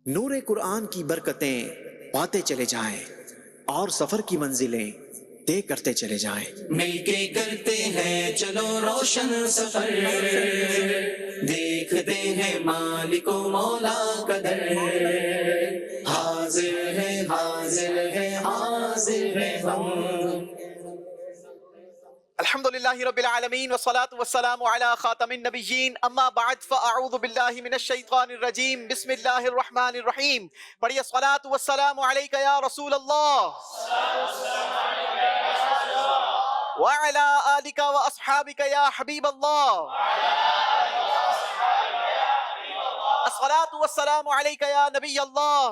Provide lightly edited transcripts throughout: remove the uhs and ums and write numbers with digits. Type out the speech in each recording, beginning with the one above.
نور قرآن کی برکتیں پاتے چلے جائیں اور سفر کی منزلیں طے کرتے چلے جائیں. مل کے کرتے ہیں چلو روشن سفر، دیکھتے ہیں مالک و مولا کا در، حاضر ہے حاضر ہے حاضر ہے ہم. الحمدللہ رب العالمین والصلاة والسلام علی خاتم النبیین، اما بعد فاعوذ باللہ من الشیطان الرجیم، بسم اللہ الرحمن الرحیم. پڑھیے الصلاة والسلام علیک یا رسول اللہ وعلی آلک واصحابک یا حبیب اللہ. الصلاة والسلام علیک یا نبی اللہ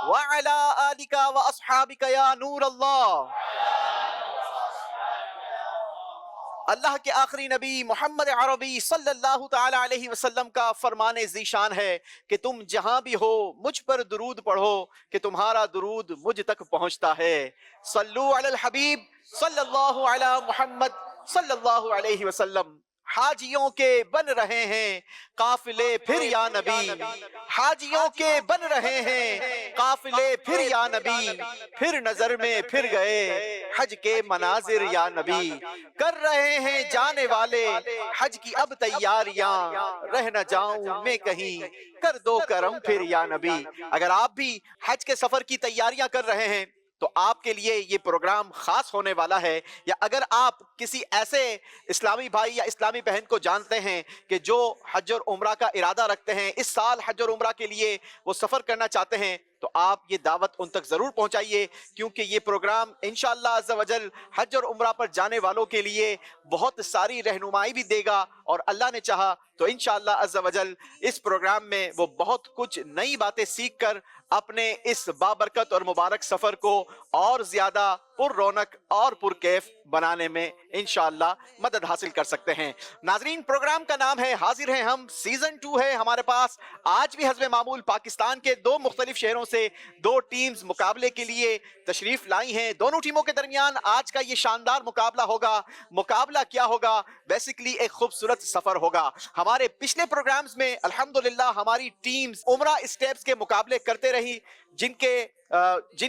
وعلی آلک واصحابک یا نور اللہ. اللہ کے آخری نبی محمد عربی صلی اللہ تعالی علیہ وسلم کا فرمان ذیشان ہے کہ تم جہاں بھی ہو مجھ پر درود پڑھو کہ تمہارا درود مجھ تک پہنچتا ہے. صلو علی الحبیب صلی اللہ علی محمد صلی اللہ علیہ وسلم. حاجیوں کے بن رہے ہیں قافلے پھر یا نبی، حاجیوں کے بن رہے ہیں قافلے پھر یا نبی، پھر نظر میں پھر گئے حج کے مناظر یا نبی. کر رہے ہیں جانے والے حج کی اب تیاریاں، رہ نہ جاؤں میں کہیں کر دو کرم پھر یا نبی. اگر آپ بھی حج کے سفر کی تیاریاں کر رہے ہیں تو آپ کے لیے یہ پروگرام خاص ہونے والا ہے. یا اگر آپ کسی ایسے اسلامی بھائی یا اسلامی بہن کو جانتے ہیں کہ جو حج اور عمرہ کا ارادہ رکھتے ہیں، اس سال حج اور عمرہ کے لیے وہ سفر کرنا چاہتے ہیں، تو آپ یہ دعوت ان تک ضرور پہنچائیے، کیونکہ یہ پروگرام انشاءاللہ عز و جل حج اور عمرہ پر جانے والوں کے لیے بہت ساری رہنمائی بھی دے گا، اور اللہ نے چاہا تو انشاءاللہ عز و جل اس پروگرام میں وہ بہت کچھ نئی باتیں سیکھ کر اپنے اس بابرکت اور مبارک سفر کو اور زیادہ پر رونق اور پر کیف بنانے میں انشاءاللہ مدد حاصل کر سکتے ہیں. ناظرین، پروگرام کا نام ہے حاضر ہیں ہم، سیزن 2 ہے ہمارے پاس. آج بھی حسب معمول پاکستان کے 2 مختلف شہروں سے 2 ٹیمز مقابلے کے لیے تشریف لائی ہیں. دونوں ٹیموں کے درمیان آج کا یہ شاندار مقابلہ ہوگا. مقابلہ کیا ہوگا؟ بیسیکلی ایک خوبصورت سفر ہوگا. ہمارے پچھلے پروگرامز میں الحمدللہ ہماری ٹیمز عمرہ اسٹیپس کے مقابلے کرتے رہی، جن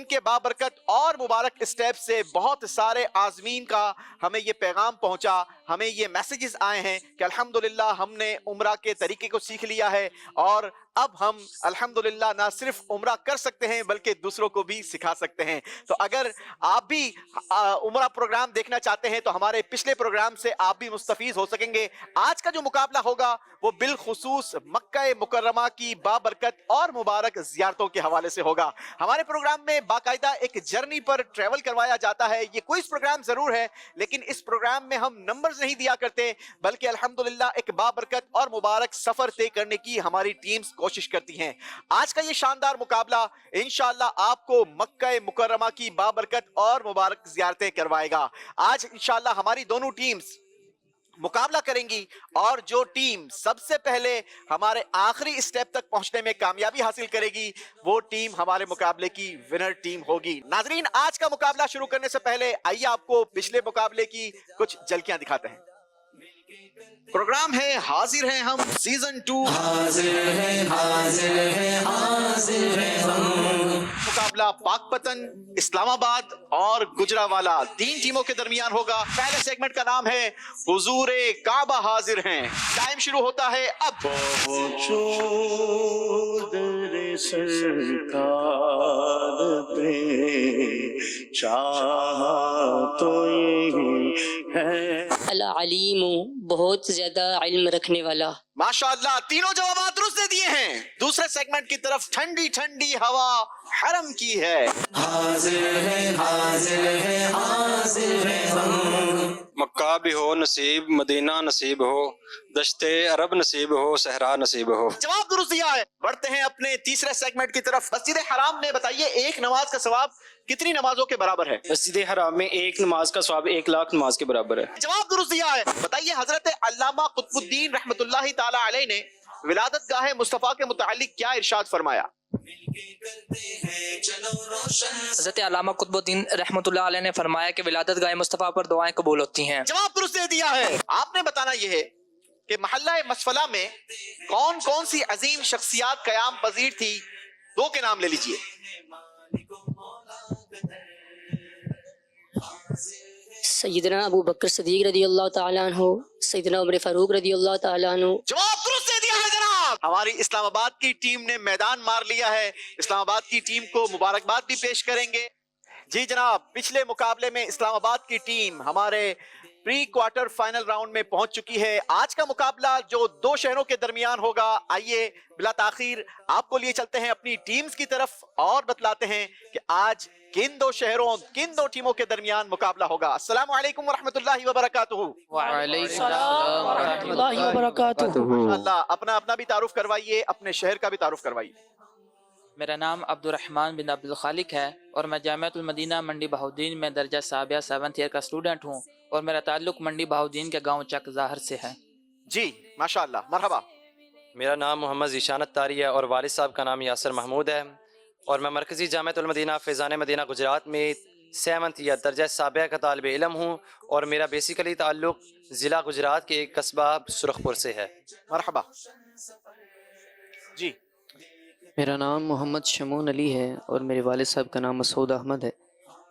کے بابرکت اور مبارک اسٹیپ سے بہت سارے عازمین کا ہمیں یہ پیغام پہنچا، ہمیں یہ میسیجز آئے ہیں کہ الحمدللہ ہم نے عمرہ کے طریقے کو سیکھ لیا ہے، اور اب ہم الحمدللہ نہ صرف عمرہ کر سکتے ہیں بلکہ دوسروں کو بھی سکھا سکتے ہیں. تو اگر آپ بھی عمرہ پروگرام دیکھنا چاہتے ہیں تو ہمارے پچھلے پروگرام سے آپ بھی مستفیض ہو سکیں گے. آج کا جو مقابلہ ہوگا وہ بالخصوص مکہ مکرمہ کی بابرکت اور مبارک زیارتوں کے حوالے سے ہوگا. ہمارے پروگرام میں باقاعدہ ایک جرنی پر ٹریول کروایا جاتا ہے. یہ کوئی پروگرام ضرور ہے لیکن اس پروگرام میں ہم نمبرز نہیں دیا کرتے، بلکہ الحمدللہ ایک بابرکت اور مبارک سفر طے کرنے کی ہماری ٹیمز کوشش کرتی ہیں. آج کا یہ شاندار مقابلہ انشاءاللہ آپ کو مکہ مکرمہ کی بابرکت اور مبارک زیارتیں کروائے گا. آج انشاءاللہ ہماری دونوں ٹیمز مقابلہ کریں گی، اور جو ٹیم سب سے پہلے ہمارے آخری اسٹیپ تک پہنچنے میں کامیابی حاصل کرے گی وہ ٹیم ہمارے مقابلے کی ونر ٹیم ہوگی. ناظرین، آج کا مقابلہ شروع کرنے سے پہلے آئیے آپ کو پچھلے مقابلے کی کچھ جھلکیاں دکھاتے ہیں. پروگرام ہے حاضر ہیں ہم، سیزن 2. حاضر ہے حاضر ہے حاضر ہے ہم. مقابلہ پاک پتن، اسلام آباد اور گجرانوالہ 3 ٹیموں کے درمیان ہوگا. پہلے سیگمنٹ کا نام ہے حضور کعبہ حاضر ہیں. ٹائم شروع ہوتا ہے اب. پہنچو در سرکار پہ، چاہا تو یہی ہے. العلیم، بہت زیادہ علم رکھنے والا. ماشاءاللہ، تینوں جوابات درست دے دیے ہیں. دوسرے سیگمنٹ کی طرف ٹھنڈی ٹھنڈی ہوا حرم کی ہے. حاضر ہے حاضر ہے حاضر ہے ہم. مکہ بھی ہو نصیب، مدینہ نصیب ہو، دشت عرب نصیب ہو، صحرا نصیب ہو. جواب درست دیا ہے. بڑھتے ہیں اپنے تیسرے سیگمنٹ کی طرف. مسجد حرام میں بتائیے ایک نماز کا ثواب کتنی نمازوں کے برابر ہے؟ مسجد حرام میں ایک نماز کا ثواب 1,00,000 نماز کے برابر ہے. جواب درست دیا ہے. بتائیے حضرت علامہ قطب الدین رحمت اللہ تعالی علیہ نے ولادت گاہ مصطفیٰ کے متعلق کیا ارشاد فرمایا؟ حضرت علامہ قطب الدین رحمۃ اللہ علیہ نے فرمایا کہ ولادت گاہ مصطفیٰ پر دعائیں قبول ہوتی ہیں. جواب درست دے دیا ہے. آپ نے بتانا یہ ہے کہ محلہ مسفلہ میں کون کون سی عظیم شخصیات قیام پذیر تھی، دو کے نام لے لیجئے۔ سیدنا ابو بکر صدیق رضی اللہ تعالیٰ عنہ، سیدنا عمر فاروق رضی اللہ تعالیٰ عنہ۔ جواب درست دے دیا ہے جناب، ہماری اسلام آباد کی ٹیم نے میدان مار لیا ہے، اسلام آباد کی ٹیم کو مبارکباد بھی پیش کریں گے۔ جی جناب، پچھلے مقابلے میں اسلام آباد کی ٹیم ہمارے پری کوارٹر فائنل راؤنڈ میں پہنچ چکی ہے۔ آج کا مقابلہ جو دو شہروں کے درمیان ہوگا، آئیے بلا تاخیر آپ کو لیے چلتے ہیں اپنی ٹیمز کی طرف اور بتلاتے ہیں کہ آج کن دو شہروں، کن دو ٹیموں کے درمیان مقابلہ ہوگا۔ السلام علیکم ورحمۃ اللہ وبرکاتہ۔ وعلیکم السلام ورحمۃ اللہ وبرکاتہ۔ اللہ اپنا اپنا بھی تعارف کروائیے، اپنے شہر کا بھی تعارف کروائیے۔ میرا نام عبد الرحمن بن عبد الخالق ہے اور میں جامعۃ المدینہ منڈی بہاؤدین میں درجہ ثانویہ 7th ایئر کا اسٹوڈنٹ ہوں اور میرا تعلق منڈی بہاؤدین کے گاؤں چک ظاہر سے ہے۔ جی ماشاءاللہ، مرحبا۔ میرا نام محمد ذیشان اتاری ہے اور والد صاحب کا نام یاسر محمود ہے اور میں مرکزی جامعۃ المدینہ فیضان مدینہ گجرات میں 7th ایئر درجہ سابعہ کا طالب علم ہوں اور میرا بیسیکلی تعلق ضلع گجرات کے ایک قصبہ سرخ پور سے ہے۔ مرحبا جی۔ میرا نام محمد شمون علی ہے اور میرے والد صاحب کا نام مسعود احمد ہے۔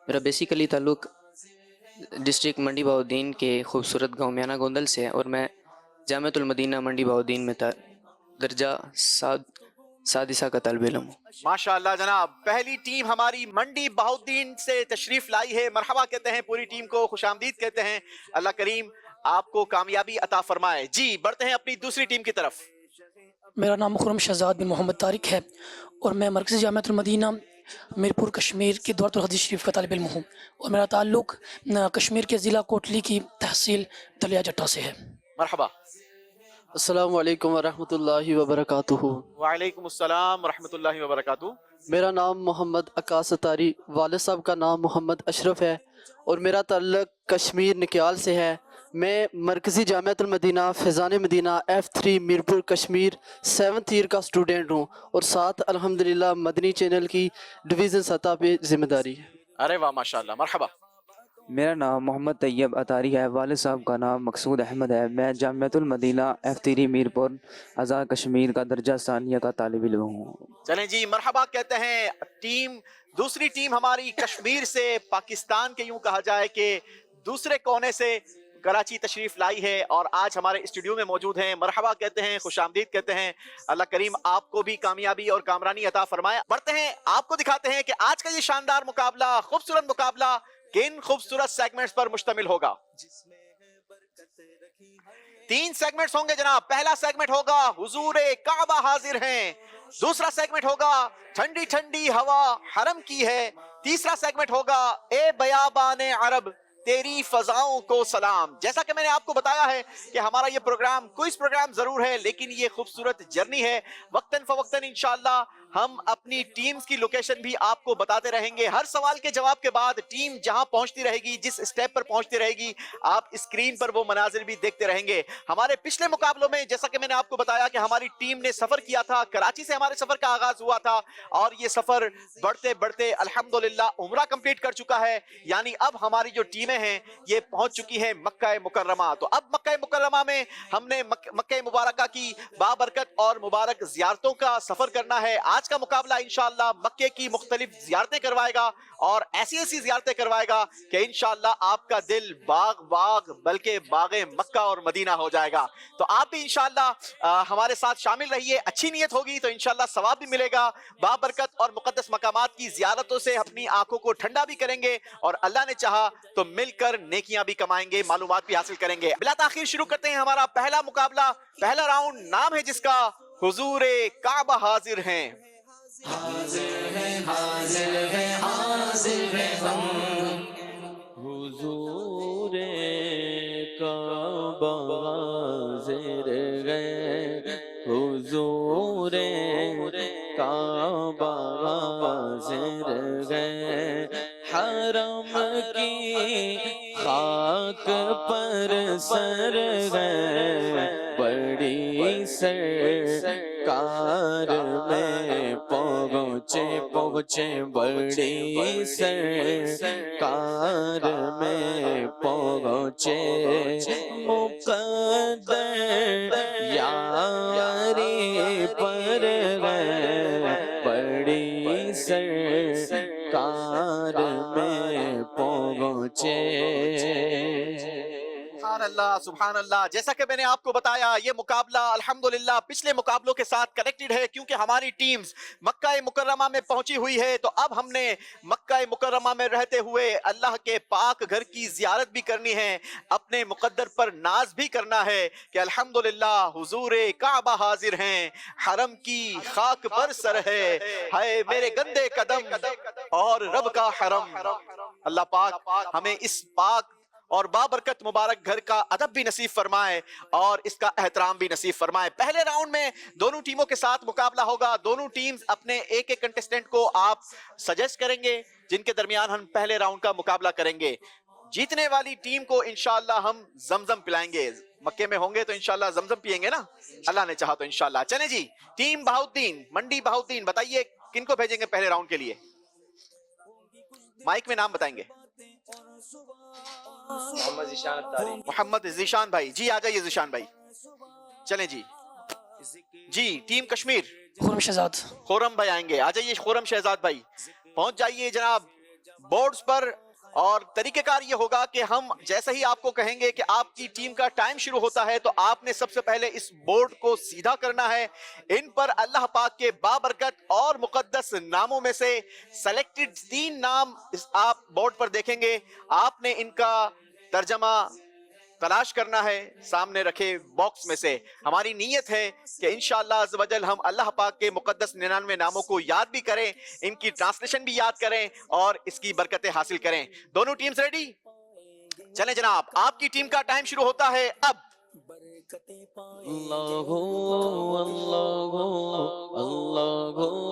میرا بیسیکلی تعلق ڈسٹرکٹ منڈی بہاؤدین کے خوبصورت گاؤں میانہ گوندل سے ہے اور میں جامعۃ المدینہ منڈی بہاؤدین میں درجہ سادسہ کا طالب علم ہوں۔ ماشاءاللہ جناب، پہلی ٹیم ہماری منڈی بہاؤدین سے تشریف لائی ہے، مرحبا کہتے ہیں، پوری ٹیم کو خوش آمدید کہتے ہیں۔ اللہ کریم آپ کو کامیابی عطا فرمائے۔ جی بڑھتے ہیں اپنی دوسری ٹیم کی طرف۔ میرا نام خرم شہزاد بن محمد طارق ہے اور میں مرکزی جامعۃ المدینہ میرپور کشمیر کی دورۃ الحدیث شریف کا طالب علم ہوں اور میرا تعلق کشمیر کے ضلع کوٹلی کی تحصیل دلیا جٹا سے ہے۔ مرحبا۔ السلام علیکم ورحمۃ اللہ وبرکاتہ۔ وعلیکم السلام ورحمۃ اللہ وبرکاتہ۔ میرا نام محمد عکاس اتاری، والد صاحب کا نام محمد اشرف ہے اور میرا تعلق کشمیر نکیال سے ہے۔ میں Markazi Jamiatul Madina Faizan Madina F3 Mirpur Kashmir 7th year کا اسٹوڈنٹ ہوں اور ساتھ الحمدللہ مدنی چینل کی ڈویژن سطح پہ ذمہ داری ہے۔ ارے واہ ماشاءاللہ، مرحبا۔ میرا نام محمد طیب اتاری ہے، والد صاحب کا نام مقصود احمد ہے۔ میں جامعۃ المدینہ F3 میرپور آزاد کشمیر کا درجہ ثانیہ کا طالب علم ہوں۔ چلیں جی مرحبا کہتے ہیں۔ دوسری ٹیم ہماری کشمیر سے، پاکستان کے یوں کہا جائے کہ دوسرے کونے سے کراچی تشریف لائی ہے اور آج ہمارے اسٹوڈیو میں موجود ہیں۔ مرحبا کہتے ہیں، خوش آمدید کہتے ہیں۔ اللہ کریم آپ کو بھی کامیابی اور کامرانی عطا فرمائے۔ بڑھتے ہیں، آپ کو دکھاتے ہیں کہ آج کا یہ شاندار مقابلہ، خوبصورت مقابلہ کن خوبصورت سیگمنٹس پر مشتمل ہوگا۔ 3 سیگمنٹس ہوں گے جناب۔ پہلا سیگمنٹ ہوگا حضور کعبہ حاضر ہیں، دوسرا سیگمنٹ ہوگا ٹھنڈی ٹھنڈی ہوا حرم کی ہے، تیسرا سیگمنٹ ہوگا اے بیابان عرب تیری فضاؤں کو سلام۔ جیسا کہ میں نے آپ کو بتایا ہے کہ ہمارا یہ پروگرام کوئز پروگرام ضرور ہے لیکن یہ خوبصورت جرنی ہے۔ وقتاً فوقتاً انشاءاللہ ہم اپنی ٹیمز کی لوکیشن بھی آپ کو بتاتے رہیں گے۔ ہر سوال کے جواب کے بعد ٹیم جہاں پہنچتی رہے گی، جس اسٹیپ پر پہنچتی رہے گی، آپ اسکرین پر وہ مناظر بھی دیکھتے رہیں گے۔ ہمارے پچھلے مقابلوں میں جیسا کہ میں نے آپ کو بتایا کہ ہماری ٹیم نے سفر کیا تھا، کراچی سے ہمارے سفر کا آغاز ہوا تھا اور یہ سفر بڑھتے بڑھتے الحمدللہ عمرہ کمپلیٹ کر چکا ہے، یعنی اب ہماری جو ٹیمیں ہیں یہ پہنچ چکی ہے مکہ مکرمہ۔ تو اب مکہ مکرمہ میں ہم نے مکہ مبارکہ کی بابرکت اور مبارک زیارتوں کا سفر کرنا ہے۔ آج کا مقابلہ انشاءاللہ مکے کی مختلف زیارتیں کروائے گا اور ایسی ایسی زیارتیں کروائے گا کہ انشاءاللہ آپ کا دل باغ باغ بلکہ باغ مکہ اور مدینہ ہو جائے گا۔ تو آپ بھی انشاءاللہ ہمارے ساتھ شامل رہیے، اچھی نیت ہوگی تو انشاءاللہ ثواب بھی ملے گا۔ بابرکت اور مقدس مقامات کی زیارتوں سے اپنی آنکھوں کو ٹھنڈا بھی کریں گے اور اللہ نے چاہا تو مل کر نیکیاں بھی کمائیں گے، معلومات بھی حاصل کریں گے۔ بلا تاخیر شروع کرتے ہیں ہمارا پہلا مقابلہ، پہلا راؤنڈ، نام ہے جس کا حضور کعبہ حاضر ہیں۔ حاضر ہے حاضر ہے حاضر ہے ہم، حضور کعبہ حاضر ہے، حضور کعبہ حاضر ہے، حرم کی خاک پر سر ہے، بڑی سرکار میں پہنچ پہنچے بڑی سرکار میں پہنچے مقدر یاری پر گئے بڑی سرکار میں پہنچے. سبحان اللہ سبحان اللہ. جیسا کہ میں نے آپ کو بتایا یہ مقابلہ الحمدللہ پچھلے مقابلوں کے ساتھ کنیکٹڈ ہے کیونکہ ہماری ٹیمز مکہ مکرمہ میں پہنچی ہوئی ہے. تو اب ہم نے مکہ مکرمہ میں رہتے ہوئے اللہ کے پاک گھر کی زیارت بھی کرنی ہے, اپنے مقدر پر ناز بھی کرنا ہے کہ الحمدللہ حضور کعبہ حاضر ہیں, حرم کی خاک پر سر ہے میرے گندے قدم اور رب کا حرم. اللہ پاک ہمیں اس پاک اور بابرکت مبارک گھر کا ادب بھی نصیب فرمائے اور اس کا احترام بھی نصیب فرمائے. پہلے راؤنڈ میں دونوں ٹیموں کے ساتھ مقابلہ ہوگا. دونوں ٹیمز اپنے ایک ایک کنٹیسٹنٹ کو آپ سجیسٹ کریں گے جن کے درمیان ہم پہلے راؤنڈ کا مقابلہ کریں گے. جیتنے والی ٹیم کو انشاءاللہ ہم زمزم پلائیں گے. مکے میں ہوں گے تو انشاءاللہ زمزم پیئیں گے نا, اللہ نے چاہا تو انشاءاللہ. چلیں جی, ٹیم بہاؤدین منڈی بہاؤدین بتائیے کن کو بھیجیں گے پہلے راؤنڈ کے لیے؟ مائک میں نام بتائیں گے. محمد ذیشان الطاری. محمد ذیشان بھائی جی آ جائیے. ذیشان بھائی چلیں جی. جی ٹیم کشمیر خرم شہزاد. خورم بھائی آئیں گے, آ جائیے خورم شہزاد بھائی پہنچ جائیے جناب بورڈز پر. اور طریقہ کار یہ ہوگا کہ ہم جیسے ہی آپ کو کہیں گے کہ آپ کی ٹیم کا ٹائم شروع ہوتا ہے تو آپ نے سب سے پہلے اس بورڈ کو سیدھا کرنا ہے. ان پر اللہ پاک کے بابرکت اور مقدس ناموں میں سے سلیکٹڈ 3 نام آپ بورڈ پر دیکھیں گے. آپ نے ان کا ترجمہ تلاش کرنا ہے سامنے رکھے باکس میں سے. ہماری نیت ہے کہ انشاءاللہ عز و جل ہم اللہ پاک کے مقدس 99 ناموں کو یاد بھی کریں, ان کی ٹرانسلیشن بھی یاد کریں اور اس کی برکتیں حاصل کریں. دونوں ٹیمز ریڈی؟ چلیں جناب, آپ کی ٹیم کا ٹائم شروع ہوتا ہے اب. اللہ اللہ اللہ اللہ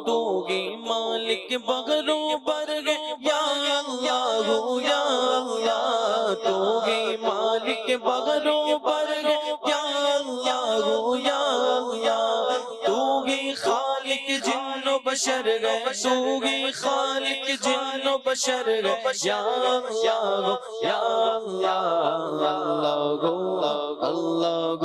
تو گی مالک بغروں پر یا اللہ یا اللہ, تو گی مالک بغروں پر یا اللہ یا اللہ, تو گی خالق جن و بشر گئے, تو گی خالق جن و بشر گئے یا اللہ یا اللہ اللہ اللہ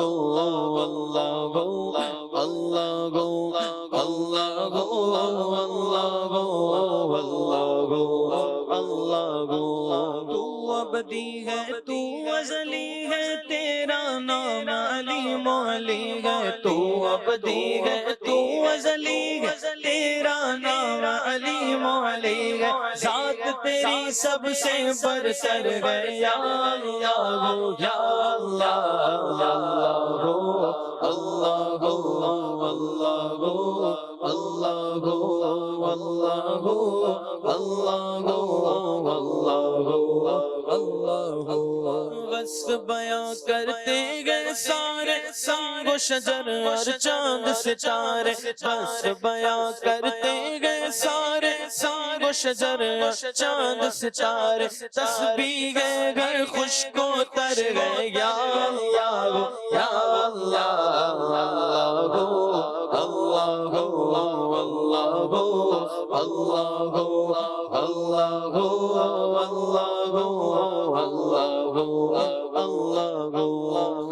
تو ابدی ہے تو ازلی ہے تیرا نام علی مولی ہے, تو ابدی ہے تو ازلی ہے تیرا نام علی مولی ہے, ذات تیری سب سے برتر ہے یا اللہ یا اللہ اللہ وصف بیاں کرتے گئے سارے سنگ و شجر اور چاند ستارے, وصف بیاں کرتے گئے سارے سنگ و شجر اور چاند ستارے, تسبیح گئے خشک و تر گئے یا اللہ یا اللہ اللہ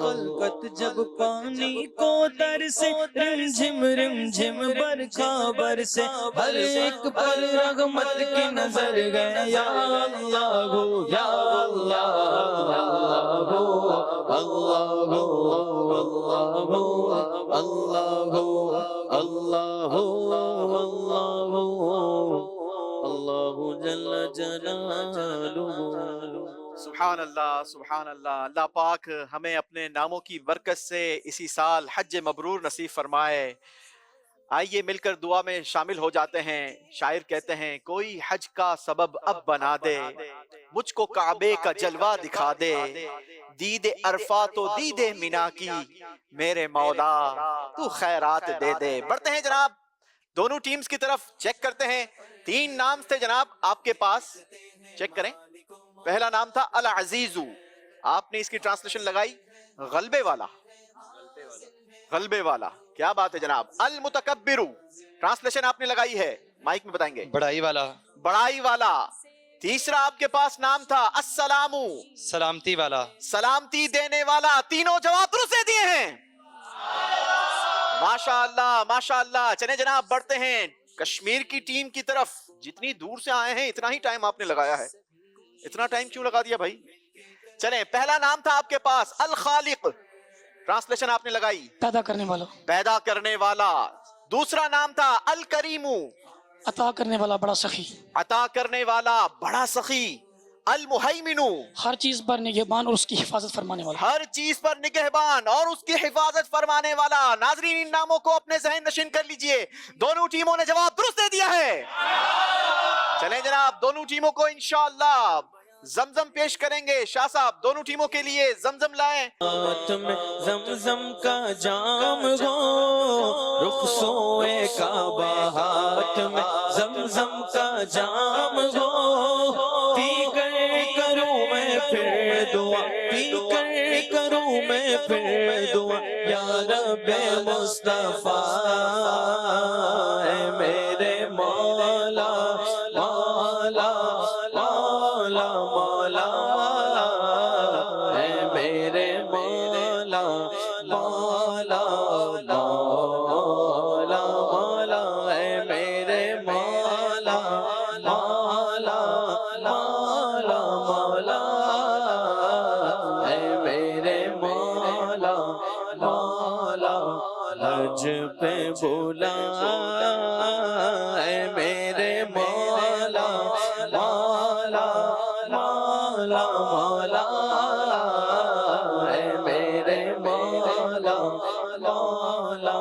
خلقت جب پانی کو در سے رم جھم برکھا برسے, ہر ایک پر رحمت کی نظر گئے یا اللہ یا اللہ اللہ اللہ اللہ جل جلالہ. سبحان اللہ سبحان اللہ. اللہ پاک ہمیں اپنے ناموں کی برکت سے اسی سال حج مبرور نصیب فرمائے. آئیے مل کر دعا میں شامل ہو جاتے ہیں. شاعر کہتے ہیں کوئی حج کا سبب اب بنا دے, مجھ کو کعبے کا جلوہ دکھا دے, دید عرفات و دید مینا کی میرے مولا تو خیرات دے دے. بڑھتے ہیں جناب دونوں ٹیمز کی طرف. چیک کرتے ہیں 3 نام تھے جناب آپ کے پاس, چیک کریں. پہلا نام تھا العزیزو, آپ نے اس کی ٹرانسلیشن لگائی غلبے والا. غلبے والا, کیا بات ہے جناب. المتکبرو ٹرانسلیشن آپ نے لگائی ہے, مائک میں بتائیں گے. بڑائی والا. بڑائی والا. تیسرا آپ کے پاس نام تھا السلامو, سلامتی والا. سلامتی دینے والا. تینوں جواب درست دے دیے ہیں. ماشاءاللہ ماشاءاللہ. چلیں جناب بڑھتے ہیں کشمیر کی ٹیم کی طرف. جتنی دور سے آئے ہیں اتنا ہی ٹائم آپ نے لگایا ہے. اتنا ٹائم کیوں لگا دیا بھائی؟ چلیں پہلا نام تھا آپ کے پاس الخالق, ٹرانسلیشن آپ نے لگائی پیدا کرنے والا. پیدا کرنے والا. دوسرا نام تھا الکریمو, عطا کرنے والا, بڑا سخی. عطا کرنے والا, بڑا سخی. المہیمنو, ہر چیز پر نگہبان اور اس کی حفاظت فرمانے والا. ہر چیز پر نگہبان اور اس کی حفاظت فرمانے والا. ناظرین ان ناموں کو اپنے ذہن نشین کر لیجئے. دونوں ٹیموں نے جواب درست دے دیا ہے. چلیں جناب دونوں ٹیموں کو انشاءاللہ زمزم پیش کریں گے. شاہ صاحب دونوں ٹیموں کے لیے زمزم لائیں. میں زمزم کا جام ہو, رخ سوئے کعبہ ہاتھ میں زمزم کا جام ہو, پی کر کروں میں پھر دعا, پی کر کروں میں پھر دعا, یا رب مصطفیٰ اے میرے مولا مولا مولا مولا, اے میرے مولا مولا مولا مولا, اے میرے مولا مولا مولا مولا, اے میرے مولا مولا. حج پہ بولا اے میرے مولا مولا مولا مولا, اے میرے مولا مولا.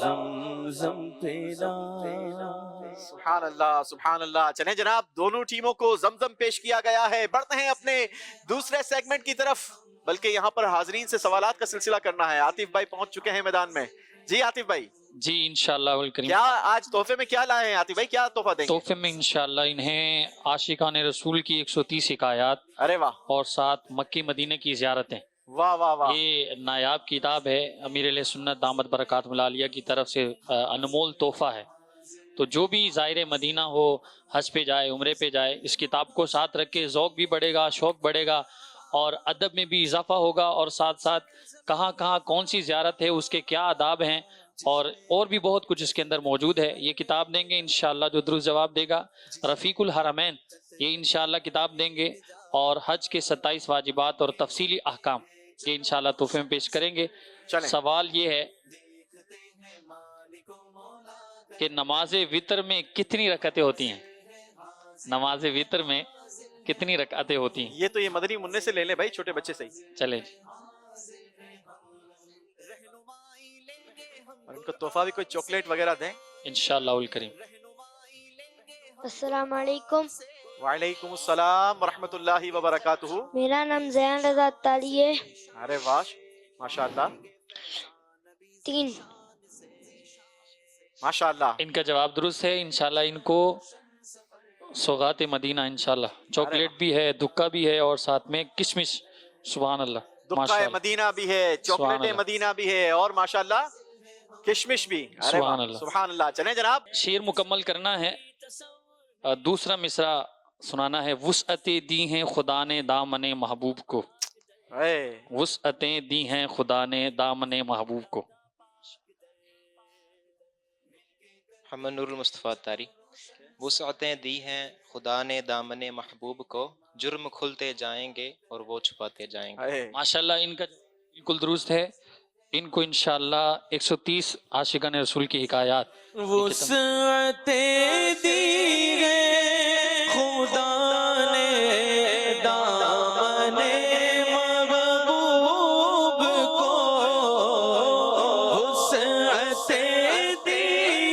زمزم پیدا. سبحان اللہ سبحان اللہ. چلیں جناب دونوں ٹیموں کو زمزم پیش کیا گیا ہے. بڑھتے ہیں اپنے دوسرے سیگمنٹ کی طرف, بلکہ یہاں پر حاضرین سے سوالات کا سلسلہ کرنا ہے. عاطف بھائی پہنچ چکے ہیں میدان میں. جی عاطف بھائی. جی انشاءاللہ الکریم. کیا آج تحفے میں کیا لائے ہیں عاطف بھائی, کیا تحفہ دیں گے؟ تحفے میں انشاءاللہ انہیں عاشقان رسول کی 130 حکایات, ارے واہ, اور ساتھ مکی مدینے کی زیارتیں. واہ واہ واہ. یہ نایاب کتاب ہے, امیر علیہ سنت دامت برکاتہ العالیہ کی طرف سے انمول تحفہ ہے. تو جو بھی زائر مدینہ ہو, حج پہ جائے, عمرے پہ جائے, اس کتاب کو ساتھ رکھ کے ذوق بھی بڑھے گا, شوق بڑھے گا, اور ادب میں بھی اضافہ ہوگا, اور ساتھ ساتھ کہاں کہاں کون سی زیارت ہے, اس کے کیا آداب ہیں, اور بھی بہت کچھ اس کے اندر موجود ہے. یہ کتاب دیں گے انشاءاللہ جو درست جواب دے گا. رفیق الحرمین یہ انشاءاللہ کتاب دیں گے, اور حج کے 27 واجبات اور تفصیلی احکام یہ انشاءاللہ تحفے میں پیش کریں گے. سوال یہ ہے کہ نماز وتر میں کتنی رکعتیں ہوتی ہیں؟ نماز وتر میں کتنی رکعتیں ہوتی ہیں؟ یہ تو یہ مدنی منع سے لے لیں بھائی, چھوٹے بچے سے ہی. چلیں ان کو تحفہ بھی کوئی چاکلیٹ وغیرہ دیں انشاءاللہ الکریم. السلام علیکم. وعلیکم السلام ورحمۃ اللہ وبرکاتہ. میرا نام زین رضا اتاری ہے. ارے واہ ماشاءاللہ. 3. ماشاءاللہ. ان کا جواب درست ہے. انشاءاللہ ان کو سوغات مدینہ انشاءاللہ چاکلیٹ بھی ہے, دکا بھی ہے, اور ساتھ میں کشمش. سبحان اللہ. دکا مدینہ بھی ہے, چاکلیٹ مدینہ بھی ہے, اور ماشاءاللہ کشمش بھی. سبحان اللہ سبحان اللہ. چلیں جناب شعر مکمل کرنا ہے. دوسرا مصرع سنانا ہے. وسعتیں دی ہیں خدا نے دامن محبوب کو, وسعتیں دی ہیں خدا نے دامن محبوب کو. محمد نور المصطفیٰ تاری. وسعتیں دی ہیں خدا نے دامن محبوب کو, جرم کھلتے جائیں گے اور وہ چھپاتے جائیں گے. ماشاءاللہ ان کا بالکل درست ہے. ان کو انشاءاللہ 130 عاشقان رسول کی حکایات. وسعتیں دی ہیں خدا نے دامن محبوب کو, وسعتیں دی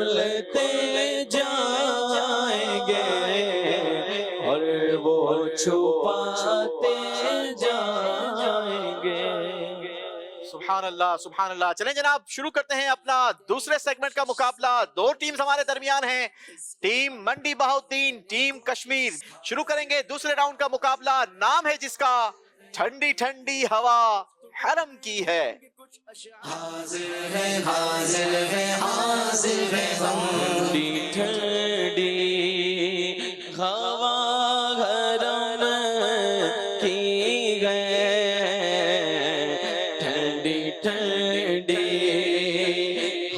کھلتے جائیں گے اور وہ چھپاتے جائیں گے. سبحان اللہ سبحان اللہ. چلیں جناب شروع کرتے ہیں اپنا دوسرے سیگمنٹ کا مقابلہ. دو ٹیمز ہمارے درمیان ہیں, ٹیم منڈی بہاؤدین, ٹیم کشمیر. شروع کریں گے دوسرے راؤنڈ کا مقابلہ, نام ہے جس کا ٹھنڈی ٹھنڈی ہوا حرم کی ہے. حاضر ہے حاضر ہے حاضر ہے ہم. ٹھنڈی ٹھنڈی ہوا حرم کی ہے, ٹھنڈی ٹھنڈی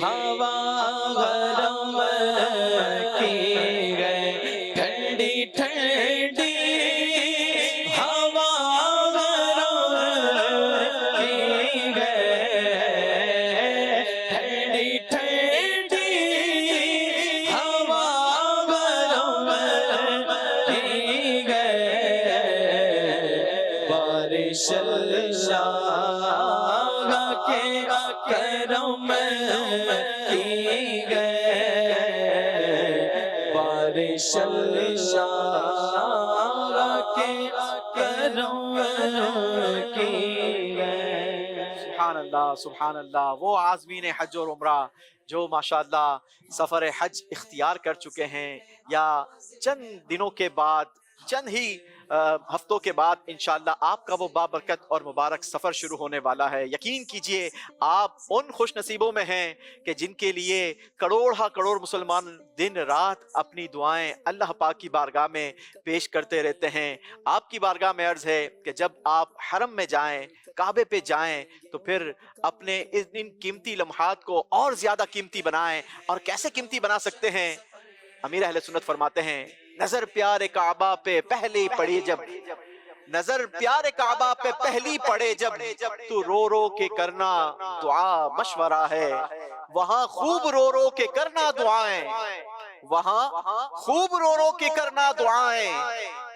ہوا حرم کی ہے, ٹھنڈی ٹھنڈی ہوا کرم کی گئے, بارش اللہ کے کرم کی گئے. سبحان اللہ سبحان اللہ. وہ عازمین حج اور عمرہ جو ماشاءاللہ سفر حج اختیار کر چکے ہیں یا چند دنوں کے بعد, چند ہی ہفتوں کے بعد انشاءاللہ آپ کا وہ بابرکت اور مبارک سفر شروع ہونے والا ہے. یقین کیجئے آپ ان خوش نصیبوں میں ہیں کہ جن کے لیے کروڑ کروڑ مسلمان دن رات اپنی دعائیں اللہ پاک کی بارگاہ میں پیش کرتے رہتے ہیں. آپ کی بارگاہ میں عرض ہے کہ جب آپ حرم میں جائیں, کعبے پہ جائیں, تو پھر اپنے ان قیمتی لمحات کو اور زیادہ قیمتی بنائیں. اور کیسے قیمتی بنا سکتے ہیں؟ امیر اہل سنت فرماتے ہیں, نظر پیارے کعبہ پہ پہلی پڑی جب, نظر پیارے کعبہ پہ پہلی پڑے جب, تو رو رو کے کرنا دعا مشورہ ہے, وہاں خوب رو رو کے کرنا دعائیں, وہاں خوب رو رو کے کرنا دعائیں,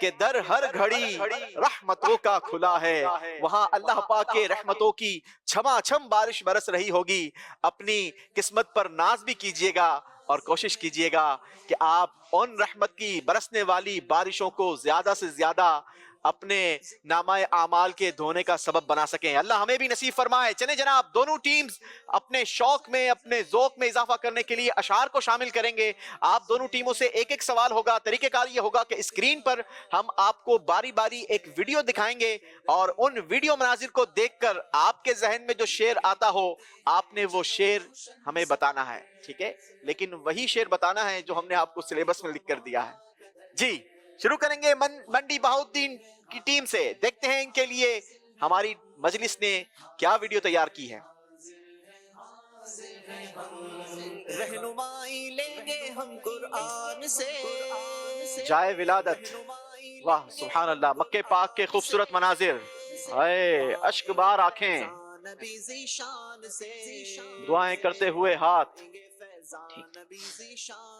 کہ در ہر گھڑی رحمتوں کا کھلا ہے. وہاں اللہ پاک کے رحمتوں کی چھما چھم بارش برس رہی ہوگی. اپنی قسمت پر ناز بھی کیجئے گا اور کوشش کیجئے گا کہ آپ ان رحمت کی برسنے والی بارشوں کو زیادہ سے زیادہ اپنے نامہ اعمال کے دھونے کا سبب بنا سکیں. اللہ ہمیں بھی نصیب فرمائے. چلیں جناب دونوں ٹیمز اپنے شوق میں, اپنے ذوق میں اضافہ کرنے کے لیے اشعار کو شامل کریں گے. آپ دونوں ٹیموں سے ایک ایک سوال ہوگا. طریقہ کار یہ ہوگا کہ اسکرین پر ہم آپ کو باری باری ایک ویڈیو دکھائیں گے اور ان ویڈیو مناظر کو دیکھ کر آپ کے ذہن میں جو شعر آتا ہو آپ نے وہ شعر ہمیں بتانا ہے, ٹھیک ہے؟ لیکن وہی شعر بتانا ہے جو ہم نے آپ کو سلیبس میں لکھ کر دیا ہے. جی شروع کریں گے منڈی بہاؤدین کی ٹیم سے. دیکھتے ہیں ان کے لیے ہماری مجلس نے کیا ویڈیو تیار کی ہے. رہنمائی لیں گے ہم قرآن سے, جائے ولادت, واہ سبحان اللہ, مکہ پاک کے خوبصورت مناظر, اے اشک بار آنکھیں, دعائیں کرتے ہوئے ہاتھ.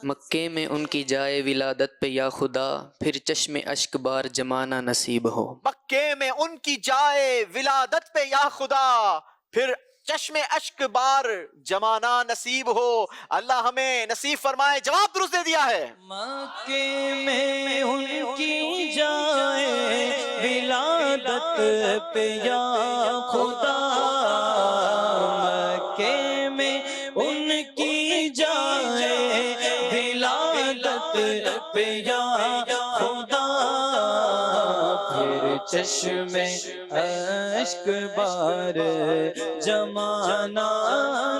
مکے میں ان کی جائے ولادت پہ یا خدا, پھر چشم اشک بار جمانا نصیب ہو. مکے میں ان کی جائے ولادت پہ یا خدا, پھر چشم اشک بار جمانا نصیب ہو. اللہ ہمیں نصیب فرمائے. جواب درست دے دیا ہے. مکے میں ان کی جائے ولادت پہ یا خدا, مکے میں ان کی جائے ولادت پہ یا خدا, پھر چشم اشک بار جمانا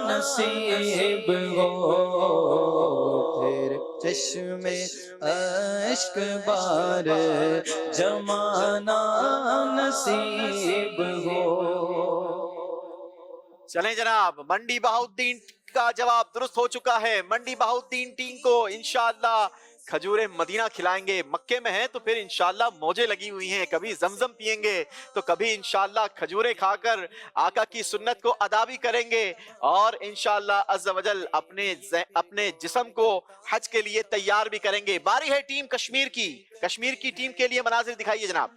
نصیب ہو, پھر چشم اشک بار جمانا نصیب ہو. چلیں جناب, منڈی بہاؤدین کا جواب درست ہو چکا ہے. منڈی بہاؤدین ٹیم کو انشاءاللہ کھجور مدینہ کھلائیں گے. مکے میں ہیں تو پھر انشاءاللہ موجیں لگی ہوئی ہیں, کبھی زمزم پیئیں گے تو کبھی انشاءاللہ کھجوریں کھا کر آقا کی سنت کو ادا بھی کریں گے, اور انشاءاللہ عز و جل اپنے جسم کو حج کے لیے تیار بھی کریں گے. باری ہے ٹیم کشمیر کی. کشمیر کی ٹیم کے لیے مناظر دکھائیے جناب.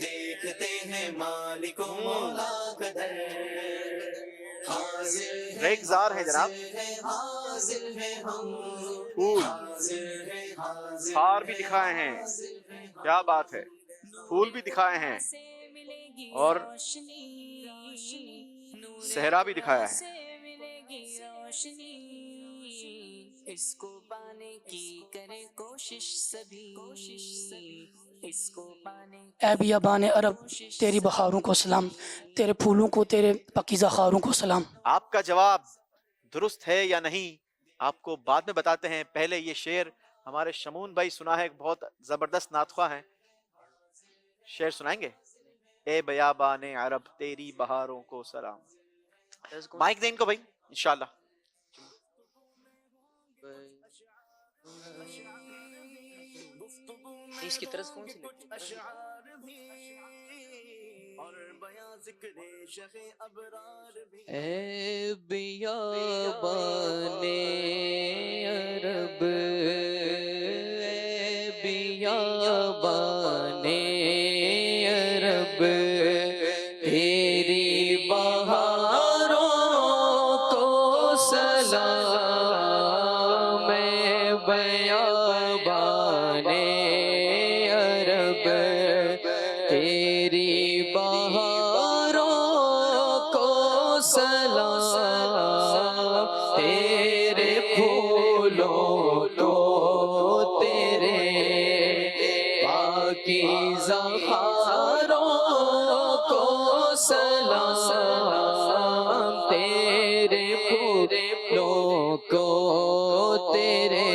دیکھتے ہیں مالک و مولا کا در, ریگزار ہے جناب. پھول ہار بھی دکھائے ہیں, کیا بات ہے, پھول بھی دکھائے ہیں اور صحرا بھی دکھایا ہے. اس کو پانے کی کرے کوشش سبھی, اس کو پانے اے بیابان عرب تیری بہاروں کو سلام, تیرے پھولوں کو تیرے پاکیزہ خاروں کو سلام. آپ کا جواب درست ہے یا نہیں آپ کو بعد میں بتاتے ہیں. پہلے یہ شعر ہمارے شمون بھائی سنا ہے, بہت زبردست نعت خواہ ہیں, شعر سنائیں گے. اے بیابان عرب تیری بہاروں کو سلام. مائک دیں ان کو بھائی انشاءاللہ. اس کی طرز کون سی لگتی ہے؟ اے بیابان عرب, اے بیابان عرب تیری بہاروں کو سلام. اے بیابان عرب تیری بہاروں کو سلام. تیرے پھولوں کو تیرے پاکیزہ خاروں کو سلام. تیرے پھولوں کو تیرے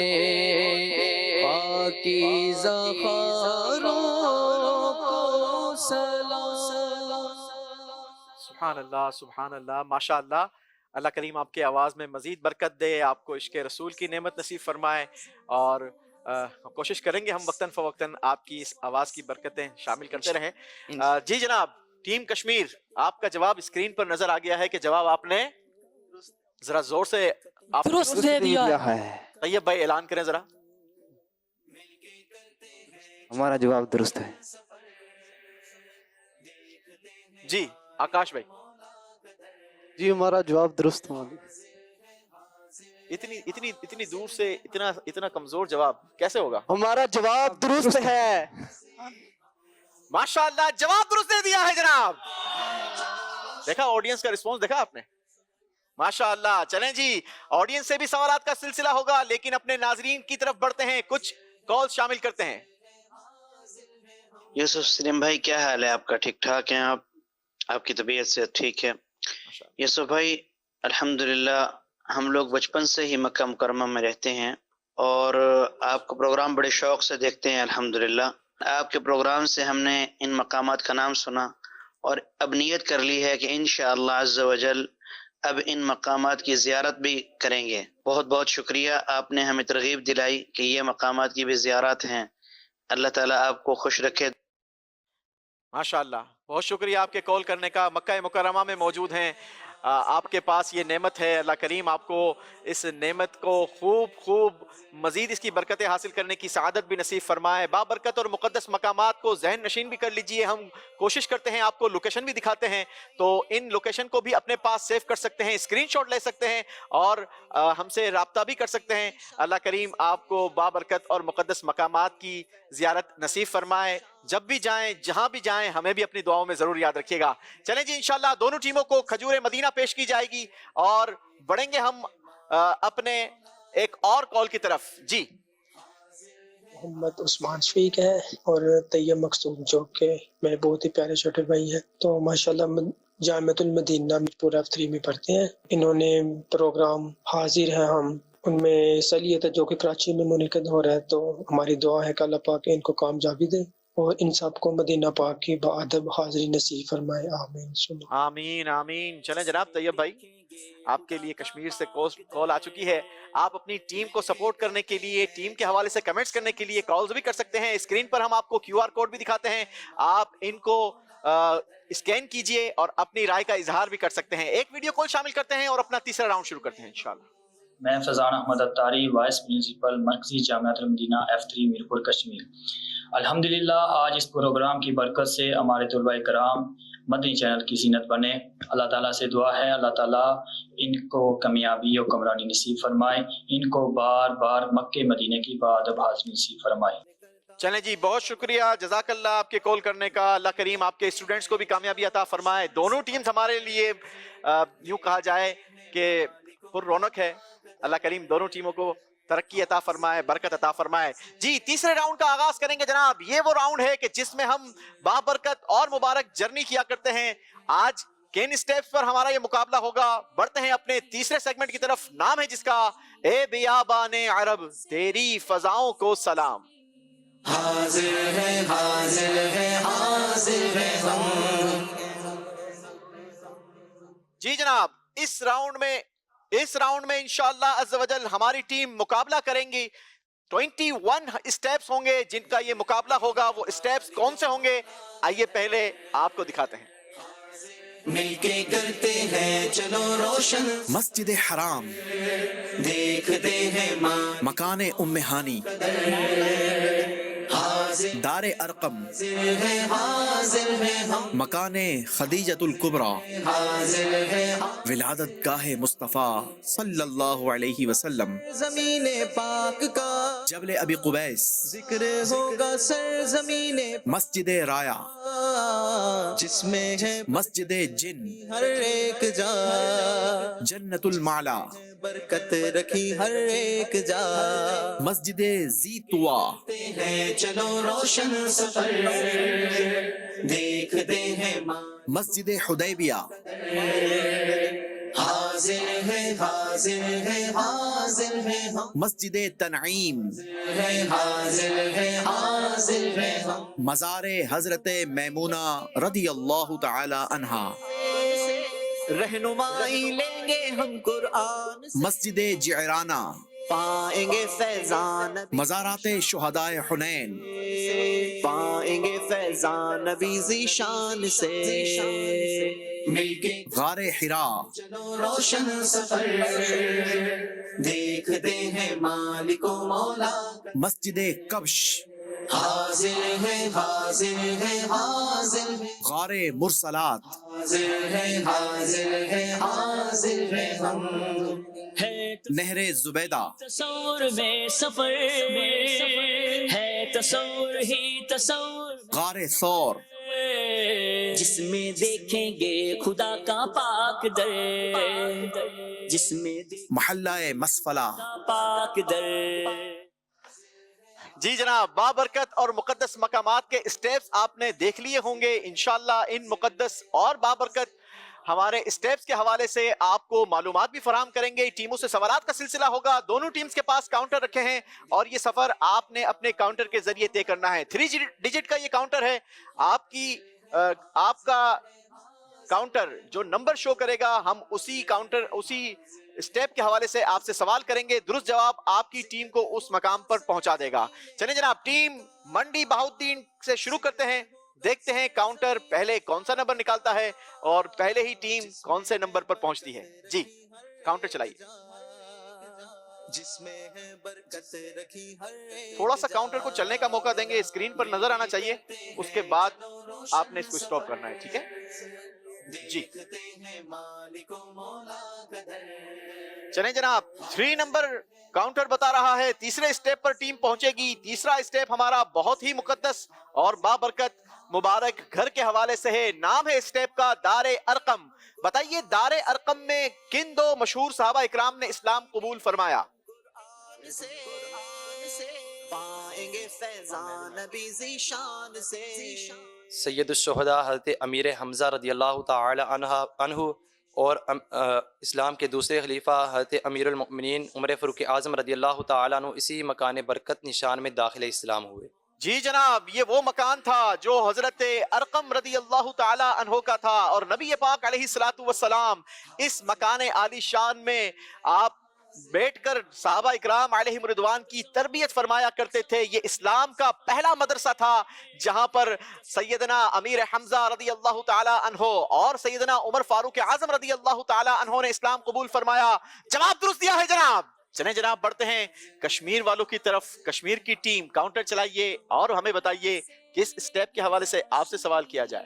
پاکیزہ خاروں کو سلام. سبحان اللہ سبحان اللہ, ماشاء اللہ. اللہ کریم آپ کے آواز میں مزید برکت دے, آپ کو عشق رسول کی نعمت نصیب فرمائے, اور کوشش کریں گے ہم وقتاً فوقتاً آپ کی اس آواز کی برکتیں شامل کرتے رہیں. جی جناب, ٹیم کشمیر آپ کا جواب اسکرین پر نظر آ گیا ہے کہ جواب آپ نے ذرا زور سے آپ درست دے دیا ہے. طیب بھائی اعلان کریں ذرا. ہمارا جواب درست ہے. جی آکاش بھائی. جی ہمارا جواب درست ہوا. اتنی دور سے اتنا کمزور جواب کیسے ہوگا؟ ہمارا جواب درست ہے. ماشاءاللہ جواب درست دے دیا ہے جناب. دیکھا آڈینس کا رسپانس دیکھا آپ نے, ماشاءاللہ. چلیں جی, آڈینس سے بھی سوالات کا سلسلہ ہوگا, لیکن اپنے ناظرین کی طرف بڑھتے ہیں, کچھ کال شامل کرتے ہیں. یوسف سلیم بھائی کیا حال ہے آپ کا؟ ٹھیک ٹھاک ہیں آپ؟ آپ کی طبیعت سے ٹھیک ہے؟ یوسف بھائی الحمدللہ ہم لوگ بچپن سے ہی مکہ مکرمہ میں رہتے ہیں اور آپ کا پروگرام بڑے شوق سے دیکھتے ہیں الحمدللہ. آپ کے پروگرام سے ہم نے ان مقامات کا نام سنا اور اب نیت کر لی ہے کہ انشاءاللہ عز و جل اب ان مقامات کی زیارت بھی کریں گے. بہت بہت شکریہ, آپ نے ہمیں ترغیب دلائی کہ یہ مقامات کی بھی زیارت ہیں. اللہ تعالیٰ آپ کو خوش رکھے. ماشاءاللہ بہت شکریہ آپ کے کال کرنے کا. مکہ مکرمہ میں موجود ہیں, آپ کے پاس یہ نعمت ہے. اللہ کریم آپ کو اس نعمت کو خوب مزید اس کی برکتیں حاصل کرنے کی سعادت بھی نصیب فرمائے. بابرکت اور مقدس مقامات کو ذہن نشین بھی کر لیجئے. ہم کوشش کرتے ہیں آپ کو لوکیشن بھی دکھاتے ہیں, تو ان لوکیشن کو بھی اپنے پاس سیو کر سکتے ہیں, اسکرین شاٹ لے سکتے ہیں اور ہم سے رابطہ بھی کر سکتے ہیں. اللہ کریم آپ کو بابرکت اور مقدس مقامات کی زیارت نصیب فرمائے. جب بھی جائیں جہاں بھی جائیں ہمیں بھی اپنی دعاؤں میں ضرور یاد رکھیے گا. چلیں جی انشاءاللہ دونوں ٹیموں کو کھجور مدینہ پیش کی جائے گی اور بڑھیں گے ہم اپنے ایک اور کال کی طرف. جی محمد عثمان شفیق ہے اور طیب مقصود جو کہ میرے بہت ہی پیارے چھوٹے بھائی ہیں. تو ماشاءاللہ جامعۃ المدینہ میرپور F3 میں پڑھتے ہیں. انہوں نے پروگرام حاضر ہیں ہم ان میں صلیت جو کہ کراچی میں منعقد ہو رہا ہے, تو ہماری دعا ہے کہ اللہ پاک ان کو کامیابی دے اور ان سب کو مدینہ پاک کی بادب حاضری نصیب فرمائے. آمین آمین آمین. چلیں جناب طیب بھائی آپ کے لیے کشمیر سے کال آ چکی ہے. آپ اپنی ٹیم کو سپورٹ کرنے کے لیے, ٹیم کے حوالے سے کمنٹس کرنے کے لیے کالز بھی کر سکتے ہیں. اسکرین پر ہم آپ کو QR کوڈ بھی دکھاتے ہیں, آپ ان کو اسکین کیجئے اور اپنی رائے کا اظہار بھی کر سکتے ہیں. ایک ویڈیو کال شامل کرتے ہیں اور اپنا تیسرا راؤنڈ شروع کرتے ہیں انشاءاللہ. میں فیضان احمد اتاری, وائس پرنسپل مرکزی جامعۃ المدینہ F3 میرپور کشمیر. الحمدللہ آج اس پروگرام کی برکت سے ہمارے طلباء کرام مدنی چینل کی زینت بنے. اللہ تعالیٰ سے دعا ہے اللہ تعالیٰ ان کو کامیابی اور کمرانی نصیب فرمائے، ان کو بار بار مکے مدینے کی بات حاصل نصیب فرمائے. چلیں جی، بہت شکریہ، جزاک اللہ آپ کے کال کرنے کا. اللہ کریم آپ کے اسٹوڈنٹس کو بھی کامیابی عطا فرمائے. دونوں ٹیمز ہمارے لیے یوں کہا جائے کہ پر رونق ہے. اللہ کریم دونوں ٹیموں کو ترقی عطا فرمائے، برکت عطا فرمائے. جی تیسرے راؤنڈ کا آغاز کریں گے جناب. یہ وہ راؤنڈ ہے کہ جس میں ہم بابرکت اور مبارک جرنی کیا کرتے ہیں. آج کن سٹیپس پر ہمارا یہ مقابلہ ہوگا. بڑھتے ہیں اپنے تیسرے سیگمنٹ کی طرف. نام ہے جس کا اے بیابان عرب تیری فضاؤں کو سلام. حاضر ہے حاضر ہے حاضر ہے ہم. جی جناب، اس راؤنڈ میں انشاءاللہ عز و جل ہماری ٹیم مقابلہ کریں گی. 21 اسٹیپس ہوں گے جن کا یہ مقابلہ ہوگا. وہ اسٹیپس کون سے ہوں گے آئیے پہلے آپ کو دکھاتے ہیں. مل کے کرتے ہیں چلو روشن مسجد حرام، دیکھتے ہیں ماں مکان ام ہانی، دار ارقم، حاضر ہے ہم، مکان خدیجۃ الکبریٰ، حاضر ہے ہم. ولادت گاہ مصطفیٰ صلی اللہ علیہ وسلم، زمین پاک کا جبل ابی قبیس، ذکر ہوگا سر زمین مسجد رایا، جس میں ہے مسجد جن، ہر ایک جا جنت المعلا، برکت رکھی ہر ایک جا. مسجد ذی طوا، ہے چلو روشن سفر دیکھتے ہیں ماں. مسجد حدیبیہ، حاضر ہے حاضر ہے حاضر ہے ہم، مسجد تنعیم، حاضر ہے حاضر ہے ہم. مزار حضرت میمونہ رضی اللہ تعالی عنہا، رہنمائی لیں گے ہم قرآن سے، مسجد جعرانہ، پائیں گے فیضان مزارات شہداء حنین، پائیں گے فیضان نبی ذیشان سے. مل کے غار حرا، چلو روشن سفر دیکھتے ہیں مالک و مولا. مسجد کبش، حاضر ہے حاضر ہے حاضر ہے، غار مرسلات، حاضر ہے حاضر ہے حاضر ہے ہم. نہر زبیدہ، تصور میں سفر ہے، تصور ہی تصور غار ثور، جس میں دیکھیں گے خدا کا پاک در، جس میں محلہ مسفلہ. پاک در. جی جناب، بابرکت اور مقدس مقامات کے اسٹیپس آپ نے دیکھ لیے ہوں گے. انشاءاللہ ان مقدس اور بابرکت ہمارے اسٹیپس کے حوالے سے آپ کو معلومات بھی فراہم کریں گے. ٹیموں سے سوالات کا سلسلہ ہوگا. دونوں ٹیمز کے پاس کاؤنٹر رکھے ہیں اور یہ سفر آپ نے اپنے کاؤنٹر کے ذریعے طے کرنا ہے. 3 ڈیجٹ کا یہ کاؤنٹر ہے. آپ کا کاؤنٹر جو نمبر شو کرے گا، ہم اسی اسٹیپ کے حوالے سے آپ سے سوال کریں گے. درست جواب آپ کی ٹیم کو اس مقام پر پہنچا دے گا. چلیں جناب، ٹیم منڈی بہاؤالدین سے شروع کرتے ہیں. دیکھتے ہیں کاؤنٹر پہلے کون سا نمبر نکالتا ہے اور پہلے ہی ٹیم کون سے نمبر پر پہنچتی ہے. جی کاؤنٹر چلائیے. جس میں ہے برکت رکھی ہر ایک تھوڑا سا کاؤنٹر کو چلنے کا موقع دیں گے. اسکرین پر نظر آنا چاہیے، اس کے بعد آپ نے اس کو سٹاپ کرنا ہے. ٹھیک ہے جی. چلیں جناب، 3 نمبر کاؤنٹر بتا رہا ہے تیسرے اسٹیپ پر ٹیم پہنچے گی. تیسرا اسٹیپ ہمارا بہت ہی مقدس اور بابرکت مبارک گھر کے حوالے سے ہے. نام ہے اسٹیپ کا دار ارقم. بتائیے دار ارقم میں کن 2 مشہور صحابہ اکرام نے اسلام قبول فرمایا؟ پائیں گے فیضان نبی ذیشان سے. سید الشہداء حضرت امیر حمزہ رضی اللہ تعالی عنہ اور اسلام کے دوسرے خلیفہ حضرت امیر المؤمنین عمر فاروق اعظم رضی اللہ تعالی عنہ اسی مکان برکت نشان میں داخل اسلام ہوئے. جی جناب، یہ وہ مکان تھا جو حضرت ارقم رضی اللہ تعالی عنہ کا تھا اور نبی پاک علیہ الصلوۃ والسلام اس مکان عالی شان میں آپ بیٹھ کر صحابہ اکرام علیہم رضوان کی تربیت فرمایا کرتے تھے. یہ اسلام کا پہلا مدرسہ تھا جہاں پر سیدنا امیر حمزہ رضی اللہ تعالی عنہ اور سیدنا عمر فاروق اعظم رضی اللہ تعالی عنہ نے اسلام قبول فرمایا. جواب درست دیا ہے جناب. چلیں جناب، بڑھتے ہیں کشمیر والوں کی طرف. کشمیر کی ٹیم کاؤنٹر چلائیے اور ہمیں بتائیے کس اسٹیپ کے حوالے سے آپ سے سوال کیا جائے.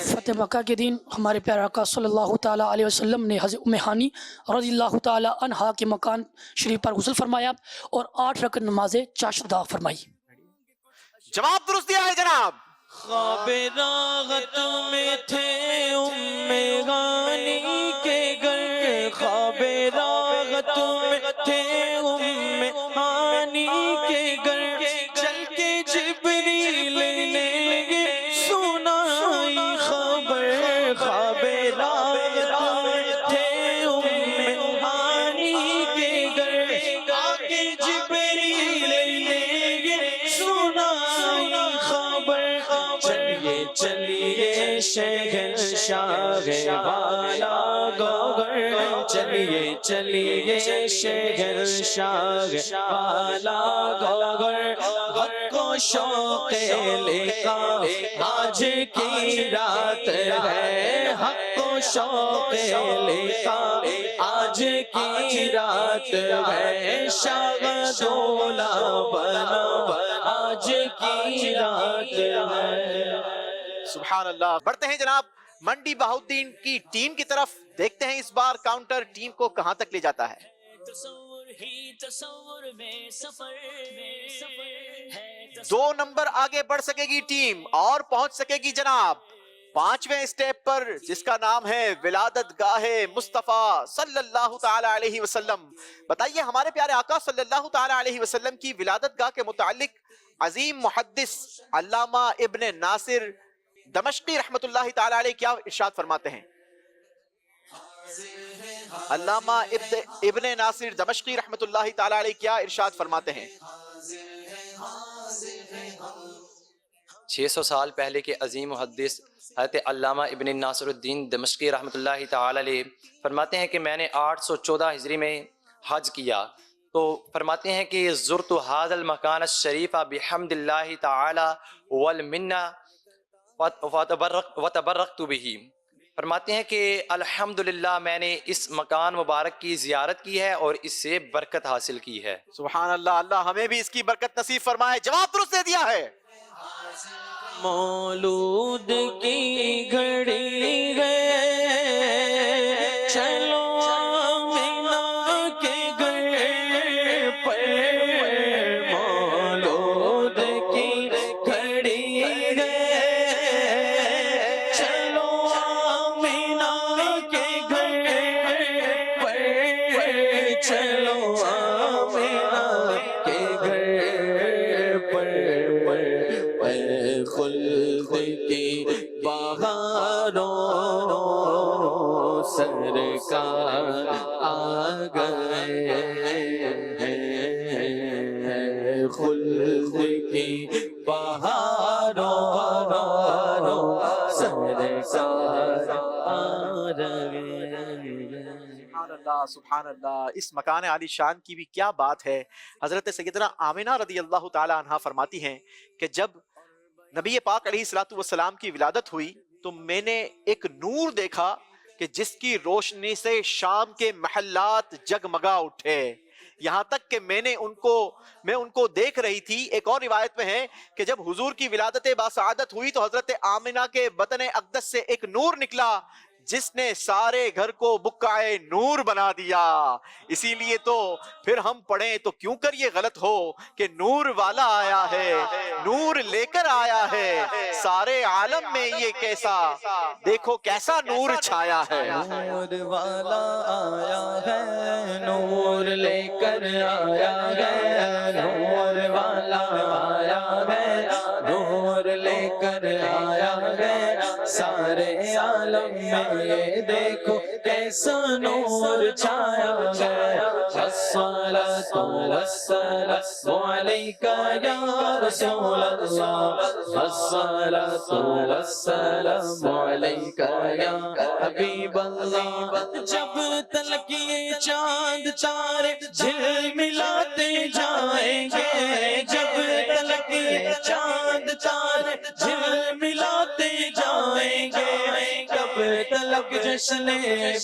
فتح مکہ کے دن ہمارے پیارے آقا صلی اللہ تعالیٰ علیہ وسلم نے حضرت ام ہانی رضی اللہ تعالیٰ عنہا کے مکان شریف پر غسل فرمایا اور 8 رکعت نماز چاشت ادا فرمائی۔ جواب درست دیا ہے جناب۔ خواب راغت میں تھے ام غانی کے گھر، خواب راغت میں تھے ام غانی کے گھر، چل کے جبریل نے سنائی خبر، خواب راغت میں تھے ام غانی کے گھر، آ کے جبریل نے سنائی خبر، چلیے شہنشاہ والا گوگر، چلیے شہنشاہ والا گوگر، حق کو شوق لقاء آج کی رات ہے، حق کو شوق لقاء آج کی رات ہے، شاہ دولا بنا آج کی رات ہے۔ سبحان اللہ۔ بڑھتے ہیں جناب منڈی بہاؤدین کی ٹیم کی طرف، دیکھتے ہیں اس بار کاؤنٹر ٹیم کو کہاں تک لے جاتا ہے۔ دو نمبر آگے بڑھ سکے گی ٹیم اور پہنچ سکے گی جناب 5ویں اسٹیپ پر، جس کا نام ہے ولادت گاہ مصطفیٰ صلی اللہ تعالی علیہ وسلم۔ بتائیے ہمارے پیارے آقا صلی اللہ تعالی علیہ وسلم کی ولادت گاہ کے متعلق عظیم محدث علامہ ابن ناصر دمشقی رحمت اللہ تعالی علیہ کیا ارشاد فرماتے ہیں؟ علامہ ابن ناصر دمشقی رحمت اللہ تعالی علیہ کیا ارشاد فرماتے ہیں؟ 600 سال پہلے کے عظیم محدث حضرت علامہ ابن ناصر الدین دمشقی رحمۃ اللہ تعالی علیہ فرماتے ہیں کہ میں نے 814 ہجری میں حج کیا، تو فرماتے ہیں کہ زرت هذا المکان الشریف بحمد اللہ تعالی والمنہ وتبرکت به۔ فرماتے ہیں کہ الحمدللہ میں نے اس مکان مبارک کی زیارت کی ہے اور اس سے برکت حاصل کی ہے۔ سبحان اللہ، اللہ ہمیں بھی اس کی برکت نصیب فرمائے۔ جواب درست دے دیا ہے۔ مولود کی گھڑی ہے، چلو آمینہ کے گھر پر، مولود کی گھڑی ہے، چلو آمینہ کے گھر پر، چلو آمینہ کے گھر پر، خلد کی بہاروں سرکار آ گئے ہیں، خلد کی بہاروں سرکار آ گئے۔ سبحان اللہ، سبحان اللہ۔ اس مکان عالی شان کی بھی کیا بات ہے۔ حضرت سیدنا آمنہ رضی اللہ تعالی عنہا فرماتی ہیں کہ جب نبی پاک علیہ الصلوۃ والسلام کی ولادت ہوئی تو میں نے ایک نور دیکھا کہ جس کی روشنی سے شام کے محلات جگمگا اٹھے، یہاں تک کہ میں ان کو دیکھ رہی تھی۔ ایک اور روایت میں ہے کہ جب حضور کی ولادت باسعادت ہوئی تو حضرت آمنہ کے بطن اقدس سے ایک نور نکلا جس نے سارے گھر کو بقعہ نور بنا دیا۔ اسی لیے تو پھر ہم پڑھیں تو کیوں کر یہ غلط ہو کہ نور والا آیا ہے، نور لے کر آیا ہے، سارے عالم میں یہ کیسا، دیکھو کیسا نور چھایا ہے۔ نور والا آیا ہے، نور لے کر آیا ہے، نور والا آیا ہے، نور لے کر آیا ہے، سارے عالم میں یہ دیکھو کیسا نور چھایا گیا الصلاۃ والسلام علیک یا رسول اللہ الصلاۃ والسلام علیک یا حبیب اللہ جب تلک یہ چاند تارے جھلملاتے جائیں گے جب تلک یہ چاند تارے جھلملاتے جائیں گے کب تلک جشن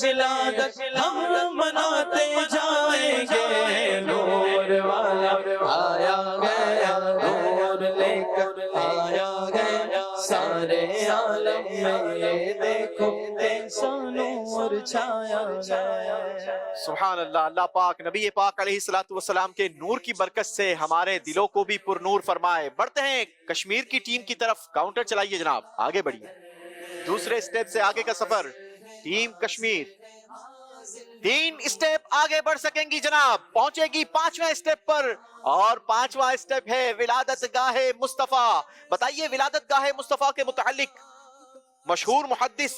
ولادت ہم مناتے جائیں گے نور والا آیا گیا نور لے کر آیا گیا سارے عالم میں یہ دیکھو کیسا نور چھایا گیا سبحان اللہ. اللہ پاک نبی پاک علیہ الصلوۃ والسلام کے نور کی برکت سے ہمارے دلوں کو بھی پر نور فرمائے. بڑھتے ہیں کشمیر کی ٹیم کی طرف. کاؤنٹر چلائیے جناب, آگے بڑھیے. دوسرے اسٹیپ سے آگے کا سفر. ٹیم کشمیر 3 اسٹیپ آگے بڑھ سکیں گی جناب, پہنچے گی 5ویں اسٹیپ پر, اور 5واں اسٹیپ ہے ولادت گاہ مصطفیٰ. بتائیے ولادت گاہ مصطفیٰ کے متعلق مشہور محدث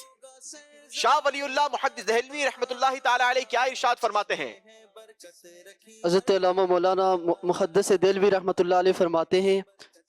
شاہ ولی اللہ محدث دہلوی رحمت اللہ تعالی علیہ کیا ارشاد فرماتے ہیں؟ حضرت علامہ مولانا محدث دہلوی رحمت اللہ علیہ فرماتے ہیں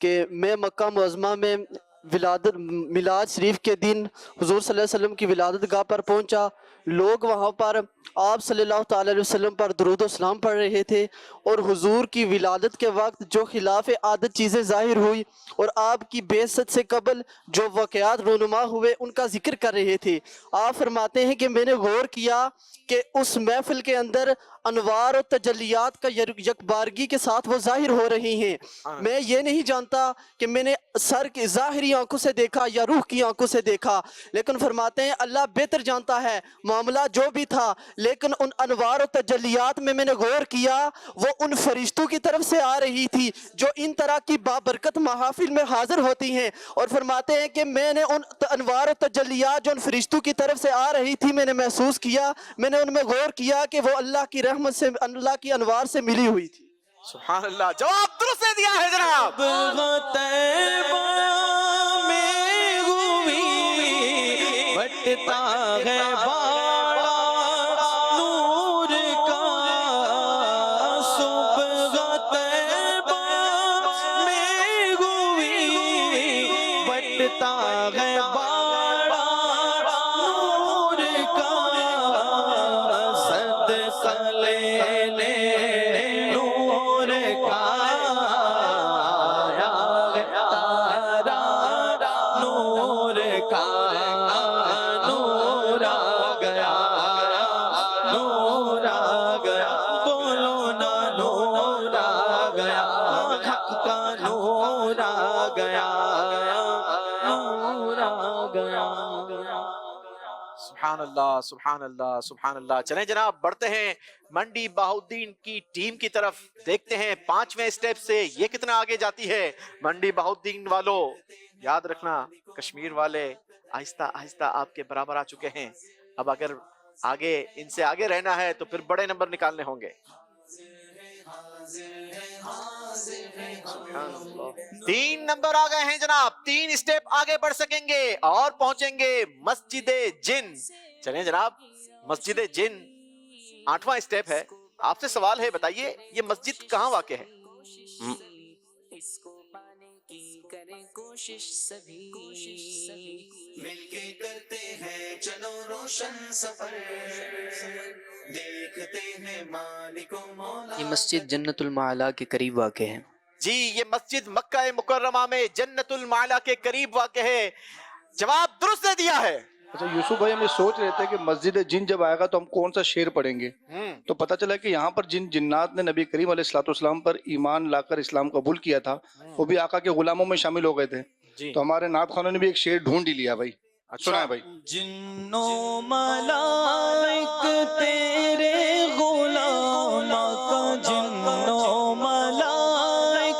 کہ میں مکہ معظمہ میں میلاد شریف کے دن حضور صلی اللہ علیہ وسلم کی ولادت گاہ پر پہنچا. لوگ وہاں پر آپ صلی اللہ تعالی علیہ وسلم پر درود و سلام پڑھ رہے تھے, اور حضور کی ولادت کے وقت جو خلاف عادت چیزیں ظاہر ہوئی اور آپ کی بعثت سے قبل جو واقعات رونما ہوئے ان کا ذکر کر رہے تھے. آپ فرماتے ہیں کہ میں نے غور کیا کہ اس محفل کے اندر انوار و تجلیات کا یکبارگی کے ساتھ وہ ظاہر ہو رہی ہیں. میں یہ نہیں جانتا کہ میں نے سر کی ظاہری آنکھوں سے دیکھا یا روح کی آنکھوں سے دیکھا, لیکن فرماتے ہیں اللہ بہتر جانتا ہے معاملہ جو بھی تھا, لیکن ان انوار و تجلیات میں نے غور کیا وہ ان فرشتوں کی طرف سے آ رہی تھی جو ان طرح کی بابرکت محافل میں حاضر ہوتی ہیں. اور فرماتے ہیں کہ میں نے ان انوار و تجلیات جو ان فرشتوں کی طرف سے آ رہی تھی میں نے محسوس کیا, میں نے ان میں غور کیا کہ وہ اللہ کی رحمت سے, اللہ کی انوار سے ملی ہوئی تھی. سبحان اللہ, جواب درست دیا ہے جناب. بٹتا ہے باڑا نور کا صبح طیبہ میں ہوئی, بٹتا ہے باڑا نور کا صدقہ لینے نور کا آیا تارا نور کا نور آ گیا نور آ گیا, بولو نا نور آ گیا, حق کا نور آ گیا نور آ گیا. سبحان اللہ سبحان اللہ سبحان اللہ. چلیں جناب بڑھتے ہیں منڈی بہاؤدین کی ٹیم کی طرف. دیکھتے ہیں 5ویں اسٹیپ سے یہ کتنا آگے جاتی ہے. منڈی بہاؤدین والوں یاد رکھنا کشمیر والے آہستہ آہستہ آپ کے برابر آ چکے ہیں. اب اگر آگے ان سے آگے رہنا ہے تو پھر بڑے نمبر نکالنے ہوں گے. 3 نمبر آ گئے ہیں جناب. 3 اسٹیپ آگے بڑھ سکیں گے اور پہنچیں گے مسجد جن. چلیں جناب مسجد جن 8واں اسٹیپ ہے. آپ سے سوال ہے, بتائیے یہ مسجد کہاں واقع ہے؟ کریں کوشش سبھی مل کے کرتے ہیں چلو روشن سفر, دیکھتے ہیں مالک و مولا. یہ مسجد جنت المعلا کے قریب واقع ہے. جی یہ مسجد مکہ مکرمہ میں جنت المعلا کے قریب واقع ہے. جواب درست دے دیا ہے. اچھا یوسف بھائی, ہم یہ سوچ رہے تھے کہ مسجد جن جب آئے گا تو ہم کون سا شعر پڑھیں گے, تو پتہ چلا کہ یہاں پر جن جنات نے نبی کریم علیہ الصلوۃ والسلام پر ایمان لا کر اسلام قبول کیا تھا وہ بھی آقا کے غلاموں میں شامل ہو گئے تھے. تو ہمارے نعت خوانوں نے بھی ایک شعر ڈھونڈ ہی لیا بھائی, سنا ہے بھائی. جنو ملائک تیرے غلام کا, جنو ملائک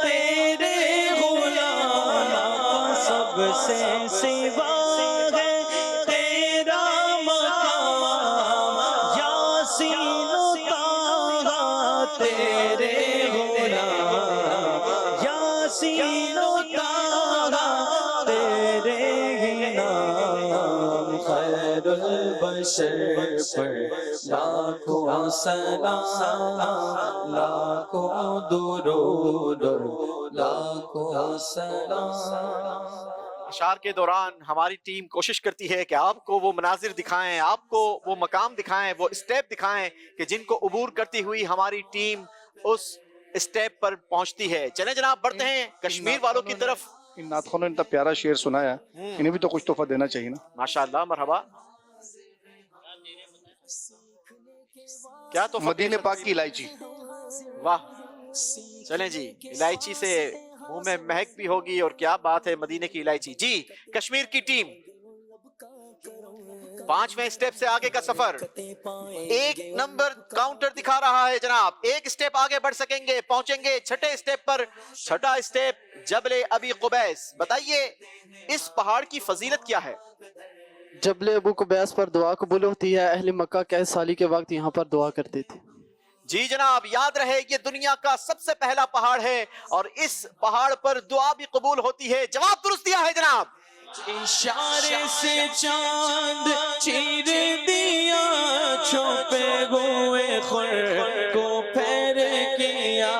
تیرے غلام کا, سب سے سوا تیرے غلام یاسین و طٰہٰ تیرے ہی نام خیر البشر پر لاکھوں سلام، لاکھوں درود، لاکھوں سلام۔ اشعار کے دوران ہماری ٹیم کوشش کرتی ہے کہ آپ کو وہ مناظر دکھائیں، آپ کو وہ مقام دکھائیں، وہ اسٹیپ دکھائیں کہ جن کو عبور کرتی ہوئی ہماری ٹیم اس اسٹیپ پر پہنچتی ہے۔ چلیں جناب بڑھتے ہیں کشمیر والوں کی طرف۔ ان نعت خوانوں نے اتنا پیارا شعر سنایا، انہیں بھی تو کچھ تحفہ دینا چاہیے نا۔ ماشاءاللہ، مرحبا۔ کیا تو مدینہ پاک کی الائچی۔ واہ، چلیں جی، الائچی سے منہ میں مہک بھی ہوگی، اور کیا بات ہے مدینے کی الائچی۔ جی کشمیر کی ٹیم 5ویں اسٹیپ سے آگے کا سفر، 1 نمبر کاؤنٹر دکھا رہا ہے جناب، 1 اسٹیپ آگے بڑھ سکیں گے، پہنچیں گے 6 اسٹیپ پر۔ 6 اسٹیپ جبل ابی قبیس، بتائیے اس پہاڑ کی فضیلت کیا ہے؟ جبل ابو قبیس پر دعا قبول ہوتی ہے، اہل مکہ قحط سالی کے وقت یہاں پر دعا کرتے تھے۔ جی جناب، یاد رہے یہ دنیا کا سب سے پہلا پہاڑ ہے، اور اس پہاڑ پر دعا بھی قبول ہوتی ہے۔ جواب درست دیا ہے جناب۔ اشارے سے چاند چیر دیا، چھپے ہوئے خور کو پھیر کیا،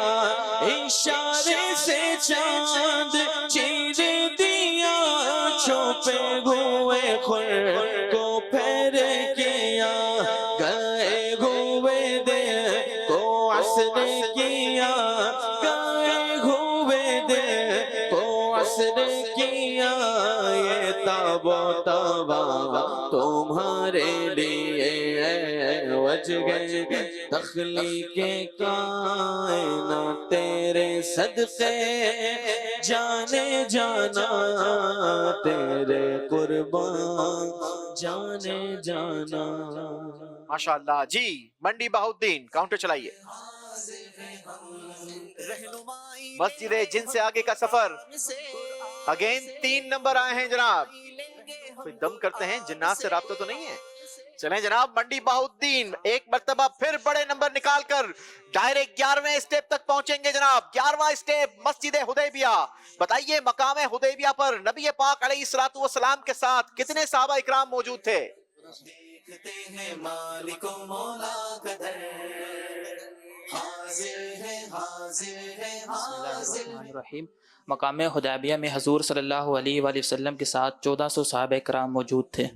اشارے سے چاند چیر دیا، چھپے ہوئے خور کو پھیر کیا، گئے ہوئے دن کو عصر کیا، گئے ہوئے دن کو عصر کیا، یہ تاب و تابا تمہارے لیے وجہ تخلیق کائنات تیرے صدقے جانے جانا، تیرے قربان جانے جانا۔ ماشاءاللہ۔ جی منڈی بہاؤالدین کاؤنٹر چلائیے۔ مسجد جن سے آگے کا سفر، اگین 3 نمبر آئے ہیں جناب۔ کوئی دم کرتے ہیں، جنات سے رابطہ تو نہیں ہے؟ چلیں جناب، منڈی بہاؤالدین ایک مرتبہ پھر بڑے نمبر نکال کر ڈائریکٹ 11ویں اسٹیپ تک پہنچیں گے جناب۔ 11واں اسٹیپ مسجد حدیبیہ، بتائیے مقام حدیبیہ پر نبی پاک علیہ الصلوۃ والسلام کے ساتھ کتنے صحابہ اکرام موجود تھے؟ مالک و مولا قدر، حاضر ہے حاضر ہے حاضر۔ الرحمن الرحیم۔ مقام حدیبیہ میں حضور صلی اللہ علیہ وآلہ وسلم کے ساتھ 1400 صحابہ کرام موجود تھے۔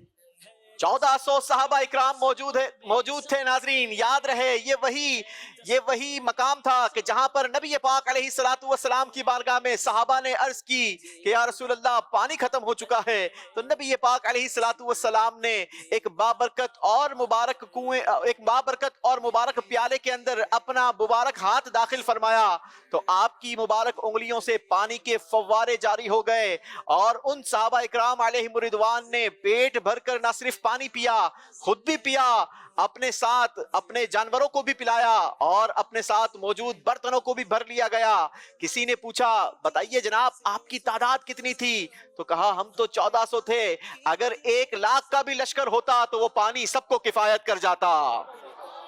1400 صحابہ اکرام موجود تھے۔ ناظرین یاد رہے یہ وہی مقام تھا کہ جہاں پر نبی پاک علیہ الصلوۃ والسلام کی بارگاہ میں صحابہ نے عرض کی کہ یا رسول اللہ پانی ختم ہو چکا ہے، تو نبی پاک علیہ الصلوۃ والسلام نے ایک بابرکت اور مبارک پیالے کے اندر اپنا مبارک ہاتھ داخل فرمایا، تو آپ کی مبارک انگلیوں سے پانی کے فوارے جاری ہو گئے، اور ان صحابہ اکرام علیہم رضوان نے پیٹ بھر کر نہ صرف پانی پیا، خود بھی پیا، اپنے ساتھ اپنے جانوروں کو بھی پلایا، اور اپنے ساتھ موجود برتنوں کو بھی بھر لیا گیا۔ کسی نے پوچھا بتائیے جناب آپ کی تعداد کتنی تھی؟ تو کہا ہم تو 1400 تھے، اگر 1 لاکھ کا بھی لشکر ہوتا تو وہ پانی سب کو کفایت کر جاتا۔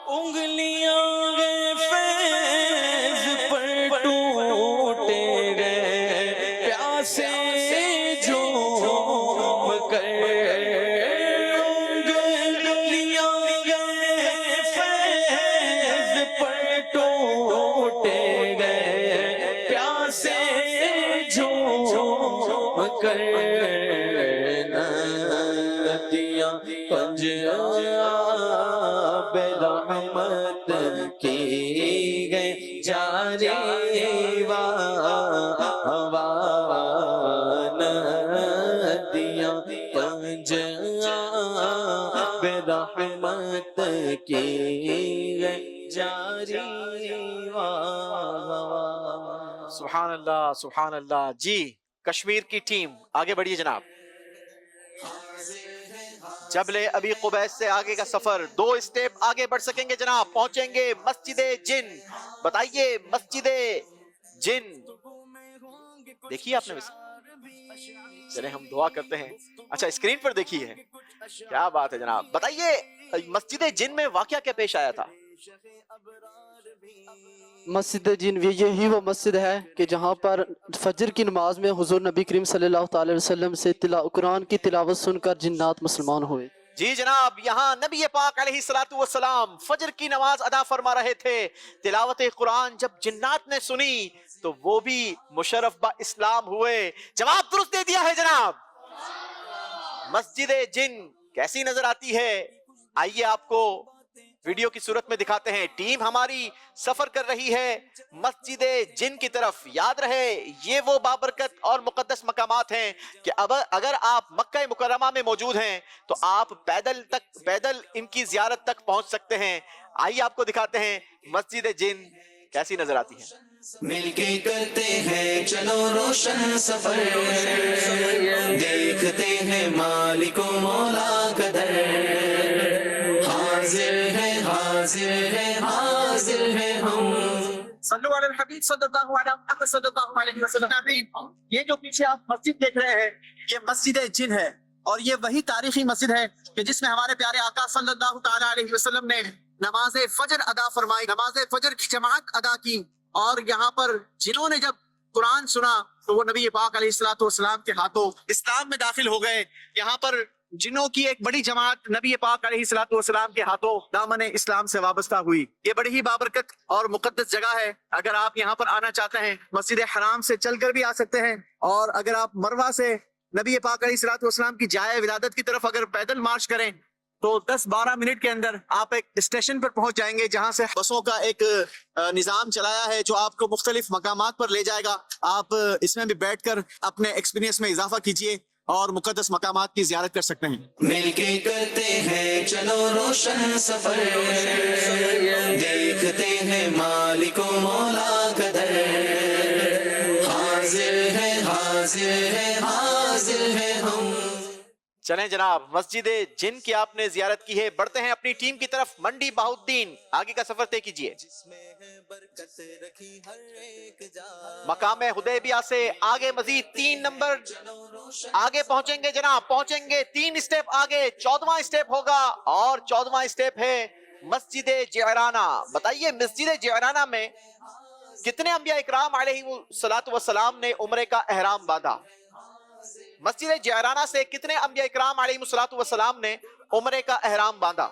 انگلیاں گئے فیض پر ٹوٹے گئے، پیاسے جھوم کر، انگلیاں گئے فیض پر ٹوٹے گئے، پیاسے جھوم کر، ندیاں پنجاب رحمت کی گئی جاری، ندیاں پنجاب رحمت کی گئی جاری۔ سبحان اللہ سبحان اللہ۔ جی کشمیر کی ٹیم آگے بڑھیے جناب۔ جبل ابی قبیس سے آگے کا سفر، 2 اسٹیپ آگے بڑھ سکیں گے جناب، پہنچیں گے مسجد جن۔ بتائیے مسجد جن دیکھیے آپ نے؟ چلیں ہم دعا کرتے ہیں۔ اچھا اسکرین پر دیکھی ہے، کیا بات ہے جناب۔ بتائیے مسجد جن میں واقعہ کیا پیش آیا تھا؟ مسجد جن یہی وہ مسجد ہے کہ جہاں پر فجر کی نماز میں حضور نبی کریم صلی اللہ تعالی وسلم سے قرآن کی تلاوت سن کر جنات مسلمان ہوئے۔ جی جناب، یہاں نبی پاک علیہ الصلوۃ والسلام فجر کی نماز ادا فرما رہے تھے، تلاوت قرآن جب جنات نے سنی تو وہ بھی مشرف با اسلام ہوئے۔ جواب درست دے دیا ہے جناب۔ مسجد جن کیسی نظر آتی ہے؟ آئیے آپ کو ویڈیو کی صورت میں دکھاتے ہیں۔ ٹیم ہماری سفر کر رہی ہے مسجد جن کی طرف۔ یاد رہے یہ وہ بابرکت اور مقدس مقامات ہیں کہ اب اگر آپ مکہ مکرمہ میں موجود ہیں تو آپ پیدل ان کی زیارت تک پہنچ سکتے ہیں۔ آئیے آپ کو دکھاتے ہیں مسجد جن کیسی نظر آتی ہے۔ مل کے کرتے ہیں چلو روشن سفر، دیکھتے ہیں مالک و مولا کا در، حاضر ہے حاضر ہے حاضر ہے ہم۔ صلو علی الحبیب صلی اللہ علیہ محمد صلی اللہ علیہ وسلم۔ یہ جو پیچھے آپ مسجد دیکھ رہے ہیں یہ مسجد جن ہے، اور یہ وہی تاریخی مسجد ہے کہ جس میں ہمارے پیارے آقا صلی اللہ تعالیٰ علیہ وسلم نے نماز فجر ادا فرمائی، نماز فجر کی جماعت ادا کی، اور یہاں پر جنہوں نے جب قرآن سنا تو وہ نبی پاک علیہ الصلوۃ والسلام کے ہاتھوں اسلام میں داخل ہو گئے۔ یہاں پر جنوں کی ایک بڑی جماعت نبی پاک علیہ الصلوۃ والسلام کے ہاتھوں دامن اسلام سے وابستہ ہوئی۔ یہ بڑی ہی بابرکت اور مقدس جگہ ہے۔ اگر آپ یہاں پر آنا چاہتے ہیں مسجد حرام سے چل کر بھی آ سکتے ہیں، اور اگر آپ مروہ سے نبی پاک علیہ الصلوۃ والسلام کی جائے ولادت کی طرف اگر پیدل مارچ کریں تو 10-12 منٹ کے اندر آپ ایک اسٹیشن پر پہنچ جائیں گے، جہاں سے بسوں کا ایک نظام چلایا ہے جو آپ کو مختلف مقامات پر لے جائے گا۔ آپ اس میں بھی بیٹھ کر اپنے ایکسپیرینس میں اضافہ کیجئے اور مقدس مقامات کی زیارت کر سکتے ہیں۔ مل کے کرتے ہیں چلو روشن سفر، دیکھتے ہیں مالک و مولا کا در، حاضر ہے حاضر ہے حاضر ہے ہم۔ چلیں جناب، مسجد جن کی آپ نے زیارت کی ہے، بڑھتے ہیں اپنی ٹیم کی طرف۔ منڈی بہاؤالدین آگے کا سفر طے کیجئے۔ مقام حدیبیہ سے آگے مزید 3 نمبر آگے پہنچیں گے جناب، پہنچیں گے 3 اسٹیپ آگے، 14واں اسٹیپ ہوگا، اور 14واں اسٹیپ ہے مسجد جعرانہ۔ بتائیے مسجد جعرانہ میں کتنے انبیاء اکرام علیہ الصلوۃ والسلام نے عمرے کا احرام باندھا؟ مسجد جعرانہ سے کتنے انبیاء اکرام علیہ الصلوۃ والسلام نے عمرے کا احرام باندھا؟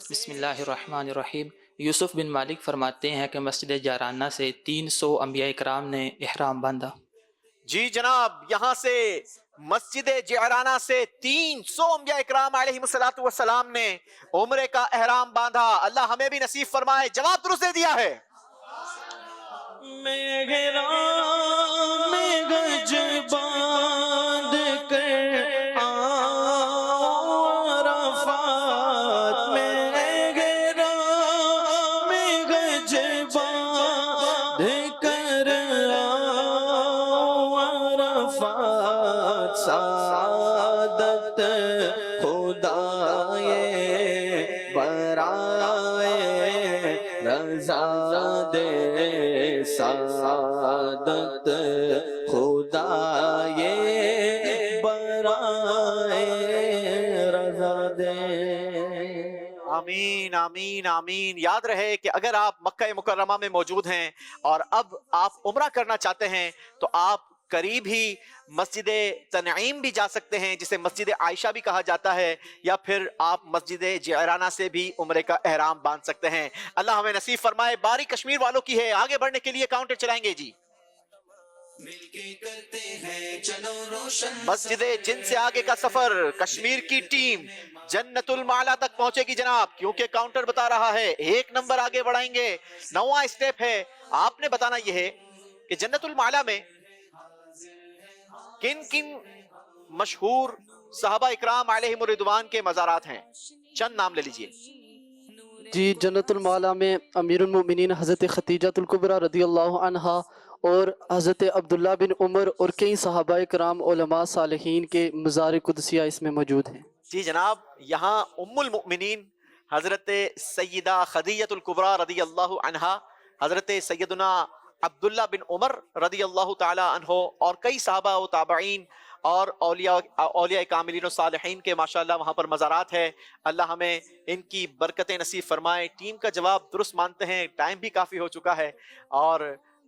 بسم اللہ الرحمن الرحیم۔ یوسف بن مالک فرماتے ہیں کہ مسجد جعرانہ سے 300 انبیاء اکرام نے احرام باندھا۔ جی جناب، یہاں سے مسجد جعرانہ سے 300 انبیاء اکرام علیہ الصلوۃ والسلام نے عمرے کا احرام باندھا۔ اللہ ہمیں بھی نصیب فرمائے۔ جواب درست دے دیا ہے۔ محراب میں گج باندھ کر آؤ عرفات، محراب میں گج باندھ کر آؤ عرفات، سعادت خدائے برائے رضا دے، سعادت خدائے برائے رضا دے۔ آمین آمین آمین۔ یاد رہے کہ اگر آپ مکہ مکرمہ میں موجود ہیں اور اب آپ عمرہ کرنا چاہتے ہیں تو آپ قریب ہی مسجد تنعیم بھی جا سکتے ہیں، جسے مسجد عائشہ بھی کہا جاتا ہے، یا پھر آپ مسجد جعرانہ سے بھی عمرے کا احرام باندھ سکتے ہیں۔ اللہ ہمیں نصیب فرمائے۔ باری کشمیر والوں کی ہے، آگے بڑھنے کے لیے کاؤنٹر چلائیں گے جی۔ مل کے کرتے ہیں چلو روشن مسجد جن سے آگے کا سفر کشمیر کی ٹیم جنت المعلا تک پہنچے گی جناب، کیونکہ کاؤنٹر بتا رہا ہے 1 نمبر آگے بڑھائیں گے۔ 9واں اسٹیپ ہے، آپ نے بتانا یہ ہے کہ جنت المعلا میں کن کن مشہور صحابہ اکرام علیہم الرضوان کے مزارات ہیں؟ چند نام لے لیجئے۔ جی، جنت المعلا میں امیر المؤمنین حضرت خدیجہ الکبریٰ رضی اللہ عنہا اور حضرت عبداللہ بن عمر اور کئی صحابہ کرام علماء صالحین کے مزار قدسیہ اس میں موجود ہیں۔ جی جناب، یہاں ام المؤمنین حضرت سیدہ خدیجہ الکبریٰ رضی اللہ عنہا، حضرت سیدنا عبداللہ بن عمر رضی اللہ تعالی عنہ اور کئی صحابہ و تابعین اور اولیاء کاملین و صالحین کے ماشاءاللہ وہاں پر مزارات ہے۔ اللہ ہمیں ان کی برکتیں نصیب فرمائے۔ ٹیم کا جواب درست مانتے ہیں، ٹائم بھی کافی ہو چکا ہے اور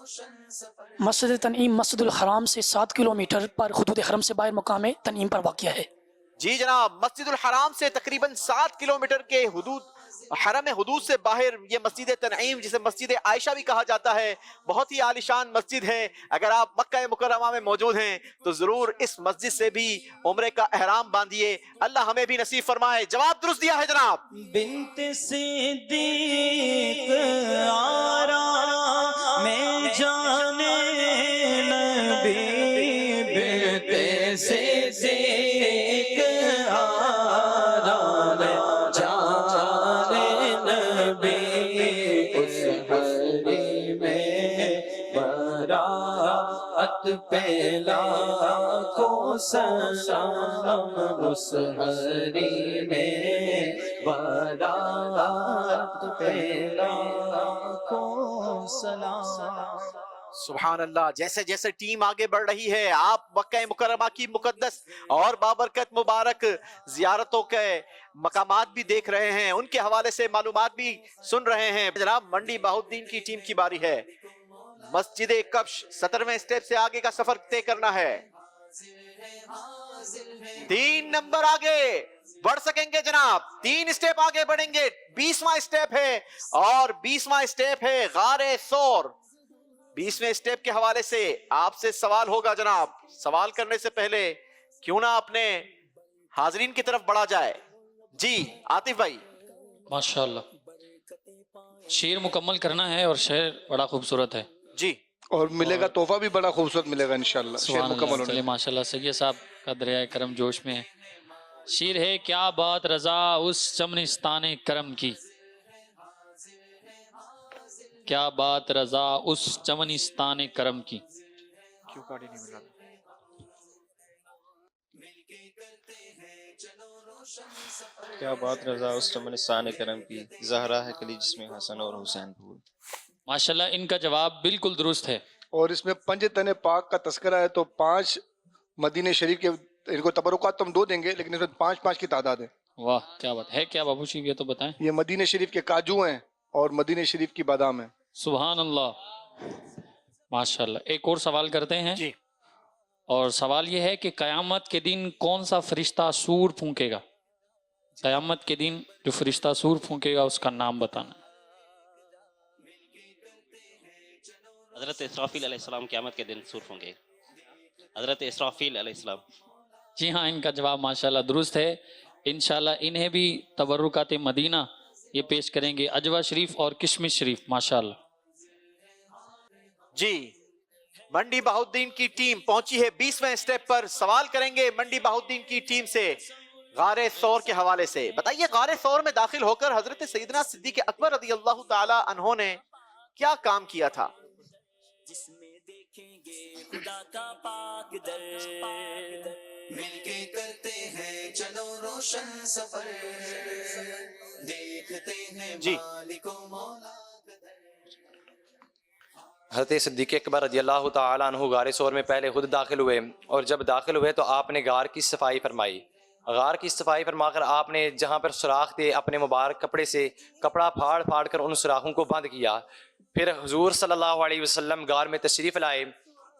مسجد تنعیم مسجد الحرام سے 7 کلومیٹر پر حدود حرم سے باہر مقام تنعیم پر واقع ہے۔ جی جناب، مسجد الحرام سے تقریباً 7 کلومیٹر کے حدود حرم حدود سے باہر یہ مسجد تنعیم، جسے مسجد عائشہ بھی کہا جاتا ہے، بہت ہی عالیشان مسجد ہے۔ اگر آپ مکہ مکرمہ میں موجود ہیں تو ضرور اس مسجد سے بھی عمرے کا احرام باندھیے، اللہ ہمیں بھی نصیب فرمائے۔ جواب درست دیا ہے جناب۔ بنت صدیق آرا میں جانے نبی، بنت صدیق آرا میں جانے نبی، اس حری میں برات پہ لاکھوں سلام، اس حری میں برات پہ لاکھوں سلام۔ سبحان اللہ، جیسے جیسے ٹیم آگے بڑھ رہی ہے، آپ مکہ مکرمہ کی مقدس اور بابرکت مبارک زیارتوں کے مقامات بھی دیکھ رہے ہیں، ان کے حوالے سے معلومات بھی سن رہے ہیں۔ جناب منڈی بہاؤالدین کی ٹیم کی باری ہے۔ مسجد کبش 17ویں سٹیپ سے آگے کا سفر طے کرنا ہے۔ 3 نمبر آگے بڑھ سکیں گے جناب، 3 سٹیپ آگے بڑھیں گے۔ 20واں سٹیپ ہے اور 20واں سٹیپ ہے غار ثور۔ 20ویں سٹیپ کے حوالے سے آپ سے سوال ہوگا جناب، سوال کرنے سے پہلے کیوں نہ اپنے حاضرین کی طرف بڑھا جائے۔ جی عاطف بھائی۔ ماشاءاللہ، شعر مکمل کرنا ہے اور شعر بڑا خوبصورت ہے جی، اور ملے گا تحفہ بھی بڑا خوبصورت ملے گا انشاءاللہ شعر سبحان مکمل اللہ۔ ہونے چلے ماشاءاللہ، سید صاحب کا دریائے کرم جوش میں ہے۔ شعر ہے: کیا بات رضا اس چمنستان کرم کی، کیا بات رضا اس چمنستان کرم کی، کیوں گاڑی نہیں ملا؟ کیا بات رضا اس چمنستان کرم کی، زہرا ہے کلی جس میں حسن اور حسین پھول۔ ماشاءاللہ ان کا جواب بالکل درست ہے۔ اور اس میں 5 تن پاک کا تذکرہ ہے، تو 5 مدینہ شریف کے، ان کو تبرکات تو ہم 2 دیں گے لیکن اس میں 5 کی تعداد ہے۔ واہ کیا بات ہے، کیا بابو شیف یہ تو بتائیں۔ یہ مدینہ شریف کے کاجو ہیں اور مدینہ شریف کی بادام ہیں۔ سبحان اللہ، ماشاءاللہ۔ ایک اور سوال کرتے ہیں جی، اور سوال یہ ہے کہ قیامت کے دن کون سا فرشتہ سور پھونکے گا؟ قیامت کے دن جو فرشتہ سور پھونکے گا اس کا نام بتانا۔ حضرت اسرافیل علیہ السلام قیامت کے دن سور پھونکے، حضرت اسرافیل علیہ السلام۔ جی ہاں، ان کا جواب ماشاءاللہ درست ہے۔ انشاءاللہ انہیں بھی تبرکات مدینہ یہ پیش کریں گے، عجوہ شریف اور کشمش شریف۔ ماشاءاللہ جی، منڈی بہاؤالدین کی ٹیم پہنچی ہے 20ویں سٹیپ پر۔ سوال کریں گے منڈی بہاؤالدین کی ٹیم سے غار ثور کے حوالے سے۔ بتائیے غار ثور میں داخل ہو کر حضرت سیدنا صدیق اکبر رضی اللہ تعالی عنہ نے کیا کام کیا تھا؟ جس میں دیکھیں گے خدا کا پاک در، مل کے کرتے ہیں چلو روشن سفر، دیکھتے ہیں مالک و مولا۔ حضرت صدیق اکبر رضی اللہ تعالیٰ عنہ غار ثور میں پہلے خود داخل ہوئے، اور جب داخل ہوئے تو آپ نے غار کی صفائی فرمائی۔ غار کی صفائی فرما کر آپ نے جہاں پر سوراخ تھے اپنے مبارک کپڑے سے کپڑا پھاڑ پھاڑ کر ان سوراخوں کو بند کیا۔ پھر حضور صلی اللہ علیہ وسلم غار میں تشریف لائے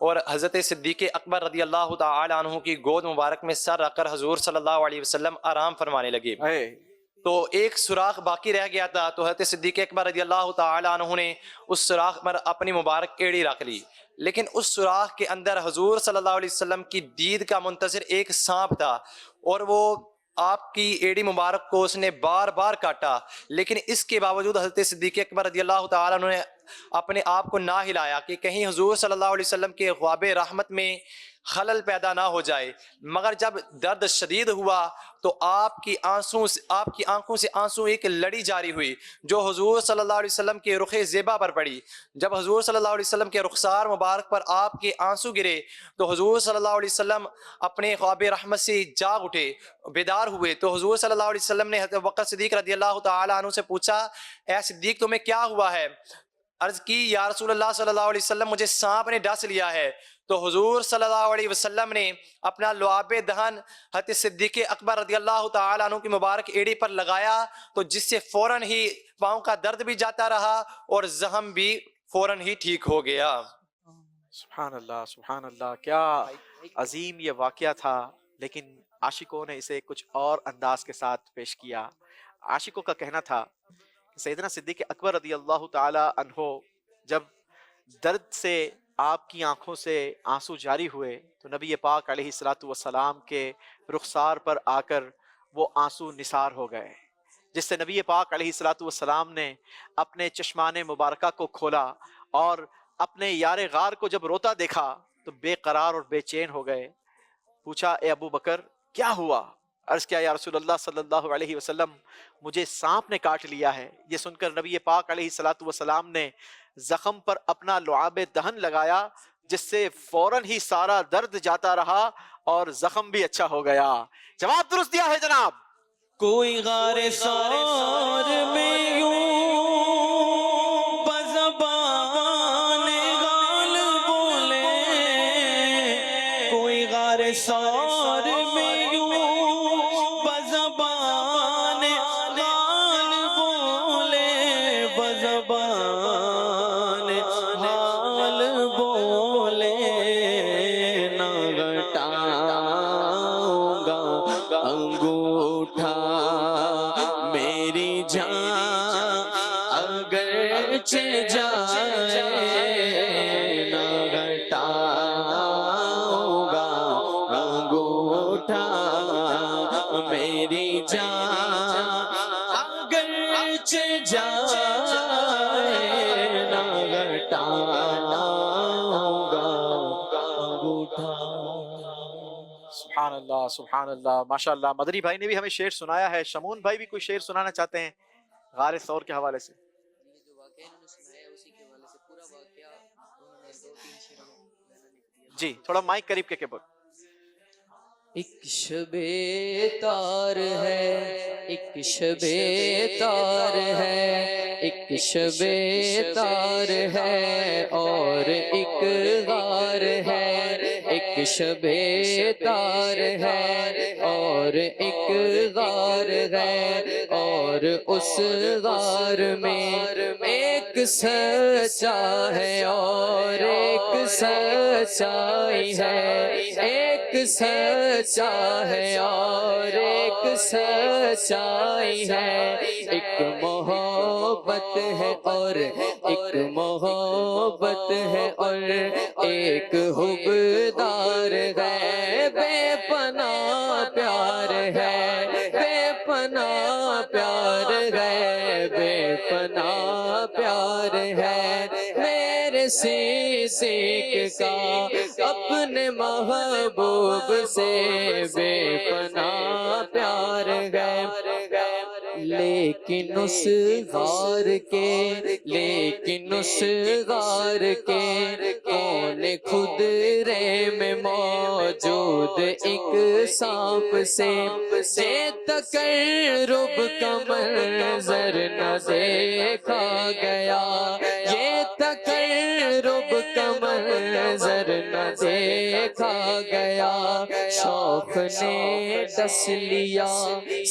اور حضرت صدیق اکبر رضی اللہ تعالی عنہ کی گود مبارک میں سر رکھ کر حضور صلی اللہ علیہ وسلم آرام فرمانے لگے۔ تو ایک سوراخ باقی رہ گیا تھا، تو حضرت صدیق اکبر رضی اللہ تعالی عنہ نے اس سوراخ پر اپنی مبارک ایڑی رکھ لی، لیکن اس سوراخ کے اندر حضور صلی اللہ علیہ وسلم کی دید کا منتظر ایک سانپ تھا، اور وہ آپ کی ایڑی مبارک کو اس نے بار بار کاٹا، لیکن اس کے باوجود حضرت صدیق اکبر رضی اللہ تعالیٰ عنہ نے اپنے آپ کو نہ ہلایا کہ کہیں حضور صلی اللہ علیہ وسلم کے خواب رحمت میں خلل پیدا نہ ہو جائے۔ مگر جب درد شدید ہوا تو آپ کی آنکھوں سے آنسو ایک لڑی جاری ہوئی جو حضور صلی اللہ علیہ وسلم کے رخ زیبا پر پڑی۔ جب حضور صلی اللہ علیہ وسلم کے رخسار مبارک پر آپ کے آنسو گرے تو حضور صلی اللہ علیہ وسلم اپنے خواب رحمت سے جاگ اٹھے، بیدار ہوئے۔ تو حضور صلی اللہ علیہ وسلم نے حضرت بکر صدیق رضی اللہ تعالی عنہ سے پوچھا، اے صدیق تمہیں کیا ہوا ہے؟ عرض کی، یا رسول اللہ صلی اللہ علیہ وسلم مجھے سانپ نے ڈس لیا ہے۔ تو حضور صلی اللہ علیہ وسلم نے اپنا لعاب دہن حضرت صدیق اکبر رضی اللہ تعالی عنہ کی مبارک ایڑی پر لگایا، تو جس سے فوراً ہی پاؤں کا درد بھی جاتا رہا اور زخم بھی فوراً ہی ٹھیک ہو گیا۔ سبحان اللہ، سبحان اللہ، کیا عظیم یہ واقعہ تھا، لیکن عاشقوں نے اسے کچھ اور انداز کے ساتھ پیش کیا۔ عاشقوں کا کہنا تھا کہ سیدنا صدیق اکبر رضی اللہ تعالی عنہ جب درد سے آپ کی آنکھوں سے آنسو جاری ہوئے تو نبی پاک علیہ الصلوۃ والسلام کے رخسار پر آ کر وہ آنسو نثار ہو گئے، جس سے نبی پاک علیہ الصلوۃ والسلام نے اپنے چشمان مبارکہ کو کھولا اور اپنے یار غار کو جب روتا دیکھا تو بے قرار اور بے چین ہو گئے۔ پوچھا اے ابو بکر کیا ہوا؟ عرض کیا یا رسول اللہ صلی اللہ علیہ وسلم مجھے سانپ نے کاٹ لیا ہے۔ یہ سن کر نبی پاک علیہ الصلوۃ والسلام نے زخم پر اپنا لعاب دہن لگایا، جس سے فوراً ہی سارا درد جاتا رہا اور زخم بھی اچھا ہو گیا۔ جواب درست دیا ہے جناب۔ کوئی غار سار میں یوں بزبان غال بولے، کوئی غار سار میں یوں بزبان غال بولے، بزبان غال بولے، نہ گھٹاؤں گا انگوٹھا میری جان اگرچہ جائے، نہ گھٹاؤں گا انگوٹھا میری جان اگرچہ جائے، نہ گھٹاؤں گا انگوٹھا۔ سبحان اللہ، سبحان اللہ، ماشاءاللہ۔ مدنی بھائی نے بھی ہمیں شعر سنایا ہے، شمون بھائی بھی کوئی شعر سنانا چاہتے ہیں غار ثور کے حوالے سے؟ جی تھوڑا مائک قریب کے بول۔ ایک شب تار ہے، ایک شب تار ہے، ایک شب تار ہے اور ایک غار ہے، ایک شب تار ہے اور ایک غار ہے، اور اس غار میں ایک سچا ہے اور ایک سچائی ہے، ایک سچا ہے اور ایک سچائی ہے، ایک محبت ہے اور ایک محبت ہے اور ایک حبدار ہے، بے پناہ پیار ہے، بے پناہ پیار ہے، بے پناہ پیار ہے، میرے صدیق کا اپنے محبوب سے بے پناہ پیار ہے۔ لیکن اس غار کے، لیکن اس غار کے کونے خدرے میں موجود ایک سانپ سے تقرب کا منظر نہ دیکھا گیا، یہ تقرب کا منظر نہ دیکھا گیا، شوق نے ڈس لیا،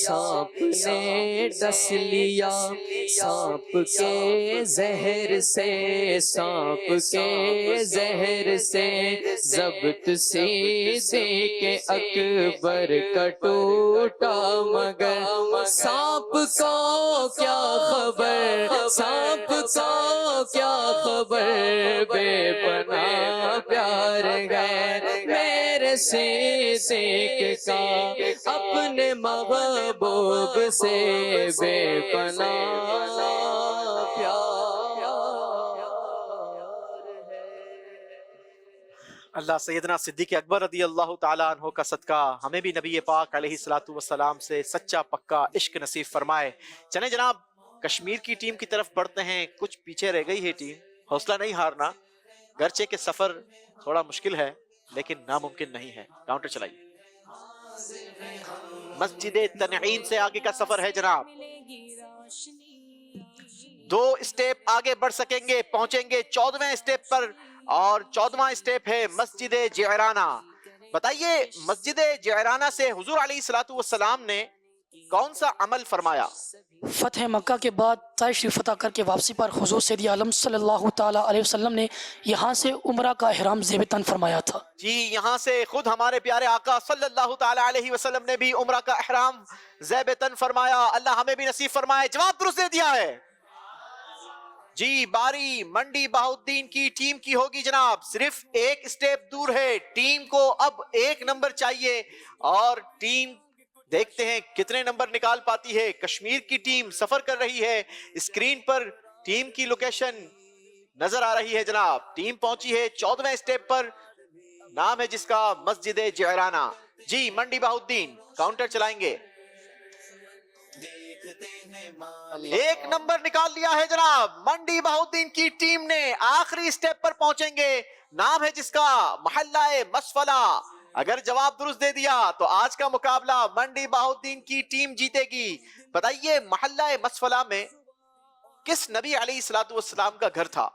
سانپ نے ڈس لیا، سانپ کے زہر سے، سانپ کے زہر سے ضبط صدیق اکبر کا ٹوٹا، مگر سانپ کو کیا خبر، سانپ کو کیا خبر، بے پناہ پیار ہے میرے صدیق کا اپنے محبوب سے بے پناہ پیار ہے۔ اللہ سیدنا صدیق اکبر رضی اللہ تعالیٰ عنہ کا صدقہ ہمیں بھی نبی پاک علیہ الصلوۃ والسلام سے سچا پکا عشق نصیب فرمائے۔ چلیں جناب کشمیر کی ٹیم کی طرف بڑھتے ہیں، کچھ پیچھے رہ گئی ہے ٹیم، حوصلہ نہیں ہارنا، گرچہ کہ سفر تھوڑا مشکل ہے لیکن ناممکن نہیں ہے۔ کاؤنٹر چلائیے۔ مسجد تنعیم سے آگے کا سفر ہے جناب، 2 اسٹیپ آگے بڑھ سکیں گے، پہنچیں گے 14ویں اسٹیپ پر، اور 14واں اسٹیپ ہے مسجد جعرانہ۔ بتائیے مسجد جعرانہ سے حضور علیہ الصلوۃ والسلام نے کون سا عمل فرمایا؟ فتح مکہ کے بعد طائف شریف فتح کر کے واپسی پر حضور سید عالم صلی اللہ تعالیٰ علیہ وسلم نے یہاں سے عمرہ کا احرام زیب تن فرمایا تھا. جی یہاں سے خود ہمارے پیارے آقا صلی اللہ تعالیٰ علیہ وسلم نے بھی عمرہ کا احرام زیب تن فرمایا. اللہ ہمیں بھی نصیب فرمائے. جواب درست دے دیا ہے. جی باری منڈی بہاؤالدین کی ٹیم کی ہوگی جناب. صرف ایک سٹیپ دور ہے. ٹیم کو اب 1 نمبر چاہیے اور ٹیم دیکھتے ہیں کتنے نمبر نکال پاتی ہے. کشمیر کی ٹیم سفر کر رہی ہے. اسکرین پر ٹیم کی لوکیشن نظر آ رہی ہے جناب. ٹیم پہنچی ہے 14ویں سٹیپ پر. نام ہے جس کا مسجد جعرانہ. جی منڈی بہاؤالدین کاؤنٹر چلائیں گے. 1 نمبر نکال لیا ہے جناب. منڈی بہاؤالدین کی ٹیم نے آخری سٹیپ پر پہنچیں گے. نام ہے جس کا محلہ مسفلہ. اگر جواب درست دے دیا تو آج کا مقابلہ منڈی بہاؤالدین کی ٹیم جیتے گی. بتائیے محلہ مسفلہ میں کس نبی علیہ الصلوۃ والسلام کا گھر تھا؟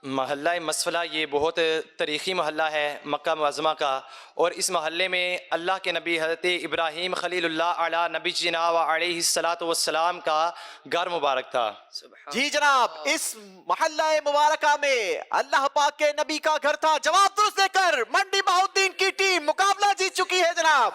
محلہ مسفلہ یہ بہت تاریخی محلہ ہے مکہ معظمہ کا، اور اس محلے میں اللہ کے نبی حضرت ابراہیم خلیل اللہ علی نبی جنا و علیہ الصلوۃ والسلام کا گھر مبارک تھا. جی جناب اس محلہ مبارکہ میں اللہ پاک کے نبی کا گھر تھا. جواب درست دے کر منڈی بہاؤالدین کی ٹیم مقابلہ جیت چکی ہے جناب.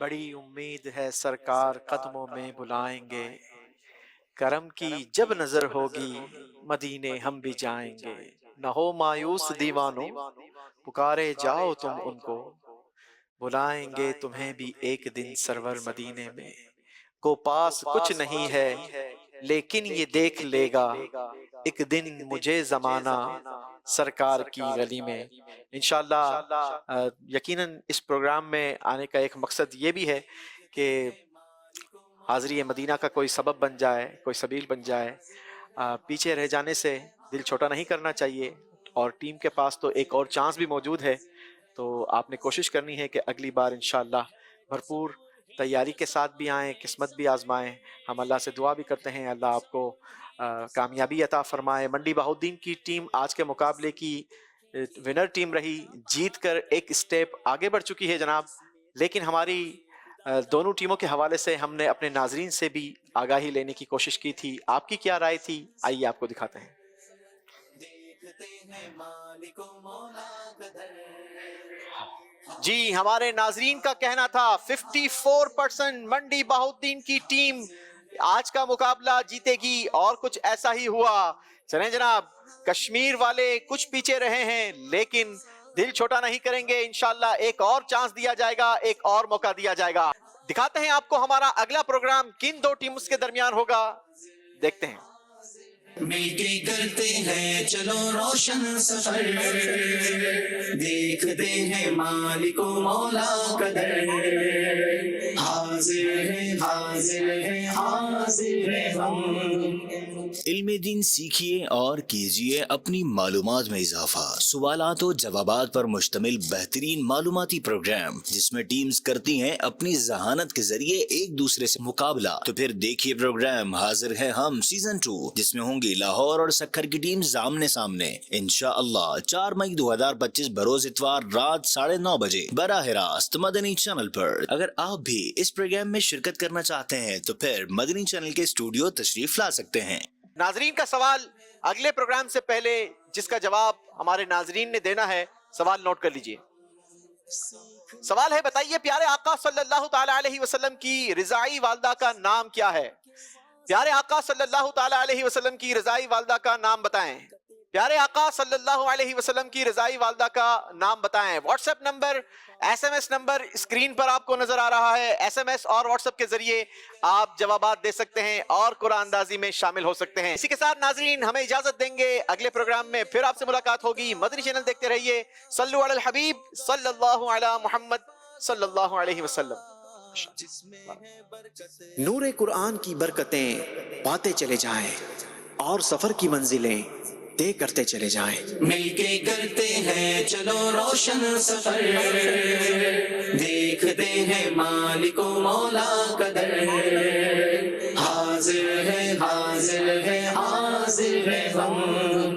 بڑی امید ہے سرکار قدموں میں بلائیں گے. کرم کی جب نظر ہوگی مدینے ہم بھی جائیں گے. نہ ہو مایوس دیوانوں پکارے جاؤ تم ان کو. بلائیں گے تمہیں بھی ایک دن سرور مدینے میں. کو پاس کچھ نہیں ہے لیکن یہ دیکھ لے گا ایک دن مجھے زمانہ سرکار کی گلی میں. انشاءاللہ یقیناً اس پروگرام میں آنے کا ایک مقصد یہ بھی ہے کہ حاضری مدینہ کا کوئی سبب بن جائے، کوئی سبیل بن جائے. پیچھے رہ جانے سے دل چھوٹا نہیں کرنا چاہیے، اور ٹیم کے پاس تو ایک اور چانس بھی موجود ہے. تو آپ نے کوشش کرنی ہے کہ اگلی بار انشاءاللہ بھرپور تیاری کے ساتھ بھی آئیں، قسمت بھی آزمائیں. ہم اللہ سے دعا بھی کرتے ہیں اللہ آپ کو کامیابی عطا فرمائے. منڈی بہاؤالدین کی ٹیم آج کے مقابلے کی ونر ٹیم رہی، جیت کر ایک سٹیپ آگے بڑھ چکی ہے جناب. لیکن ہماری دونوں ٹیموں کے حوالے سے ہم نے اپنے ناظرین سے بھی آگاہی لینے کی کوشش کی تھی. آپ کی کیا رائے تھی؟ آئیے آپ کو دکھاتے ہیں. جی ہمارے ناظرین کا کہنا تھا 54% منڈی بہاؤالدین کی ٹیم آج کا مقابلہ جیتے گی، اور کچھ ایسا ہی ہوا. چلیں جناب کشمیر والے کچھ پیچھے رہے ہیں لیکن دل چھوٹا نہیں کریں گے. انشاءاللہ ایک اور چانس دیا جائے گا، ایک اور موقع دیا جائے گا. دکھاتے ہیں آپ کو ہمارا اگلا پروگرام کن 2 ٹیمز کے درمیان ہوگا. دیکھتے ہیں. مل کے کرتے ہیں چلو روشن سفر، دیکھتے ہیں مالک و مولا کا در. علم دین سیکھیے اور کیجیے اپنی معلومات میں اضافہ. سوالات و جوابات پر مشتمل بہترین معلوماتی پروگرام جس میں ٹیمز کرتی ہیں اپنی ذہانت کے ذریعے ایک دوسرے سے مقابلہ. تو پھر دیکھیے پروگرام حاضر ہے ہم سیزن 2 جس میں ہوں گی لاہور اور سکھر کی ٹیمز آمنے سامنے انشاءاللہ 4 مئی 2025 بروز اتوار رات 9:30 بجے براہ راست مدنی چینل پر. اگر آپ بھی اس پروگرام میں شرکت کرنا چاہتے ہیں تو پھر مدنی چینل کے اسٹوڈیو تشریف لا سکتے ہیں. ناظرین کا سوال اگلے پروگرام سے پہلے جس کا جواب ہمارے ناظرین نے دینا ہے، سوال نوٹ کر لیجئے. سوال ہے، بتائیے پیارے آقا صلی اللہ تعالی علیہ وسلم کی رضائی والدہ کا نام کیا ہے؟ پیارے آقا صلی اللہ تعالی علیہ وسلم کی رضائی والدہ کا نام بتائیں. پیارے آقا صلی اللہ علیہ وسلم کی رضائی والدہ کا نام بتائیں. WhatsApp number, S M S number screen پر آپ کو نظر آ رہا ہے. ایس ایم ایس اور واٹس ایپ کے ذریعے آپ جوابات دے سکتے ہیں اور قرآن اندازی میں شامل ہو سکتے ہیں. اسی کے ساتھ ناظرین ہمیں اجازت دیں گے، اگلے پروگرام میں پھر آپ سے ملاقات ہوگی. مدنی چینل دیکھتے رہیے. صلو علی الحبیب صلی اللہ علی محمد صلی اللہ علیہ وسلم. نور قرآن کی برکتیں پاتے چلے جائیں اور سفر کی منزلیں طے کرتے چلے جائیں. مل کے کرتے ہیں چلو روشن سفر، دیکھتے ہیں مالک و مولا کا در. حاضر ہے حاضر ہے حاضر ہے ہم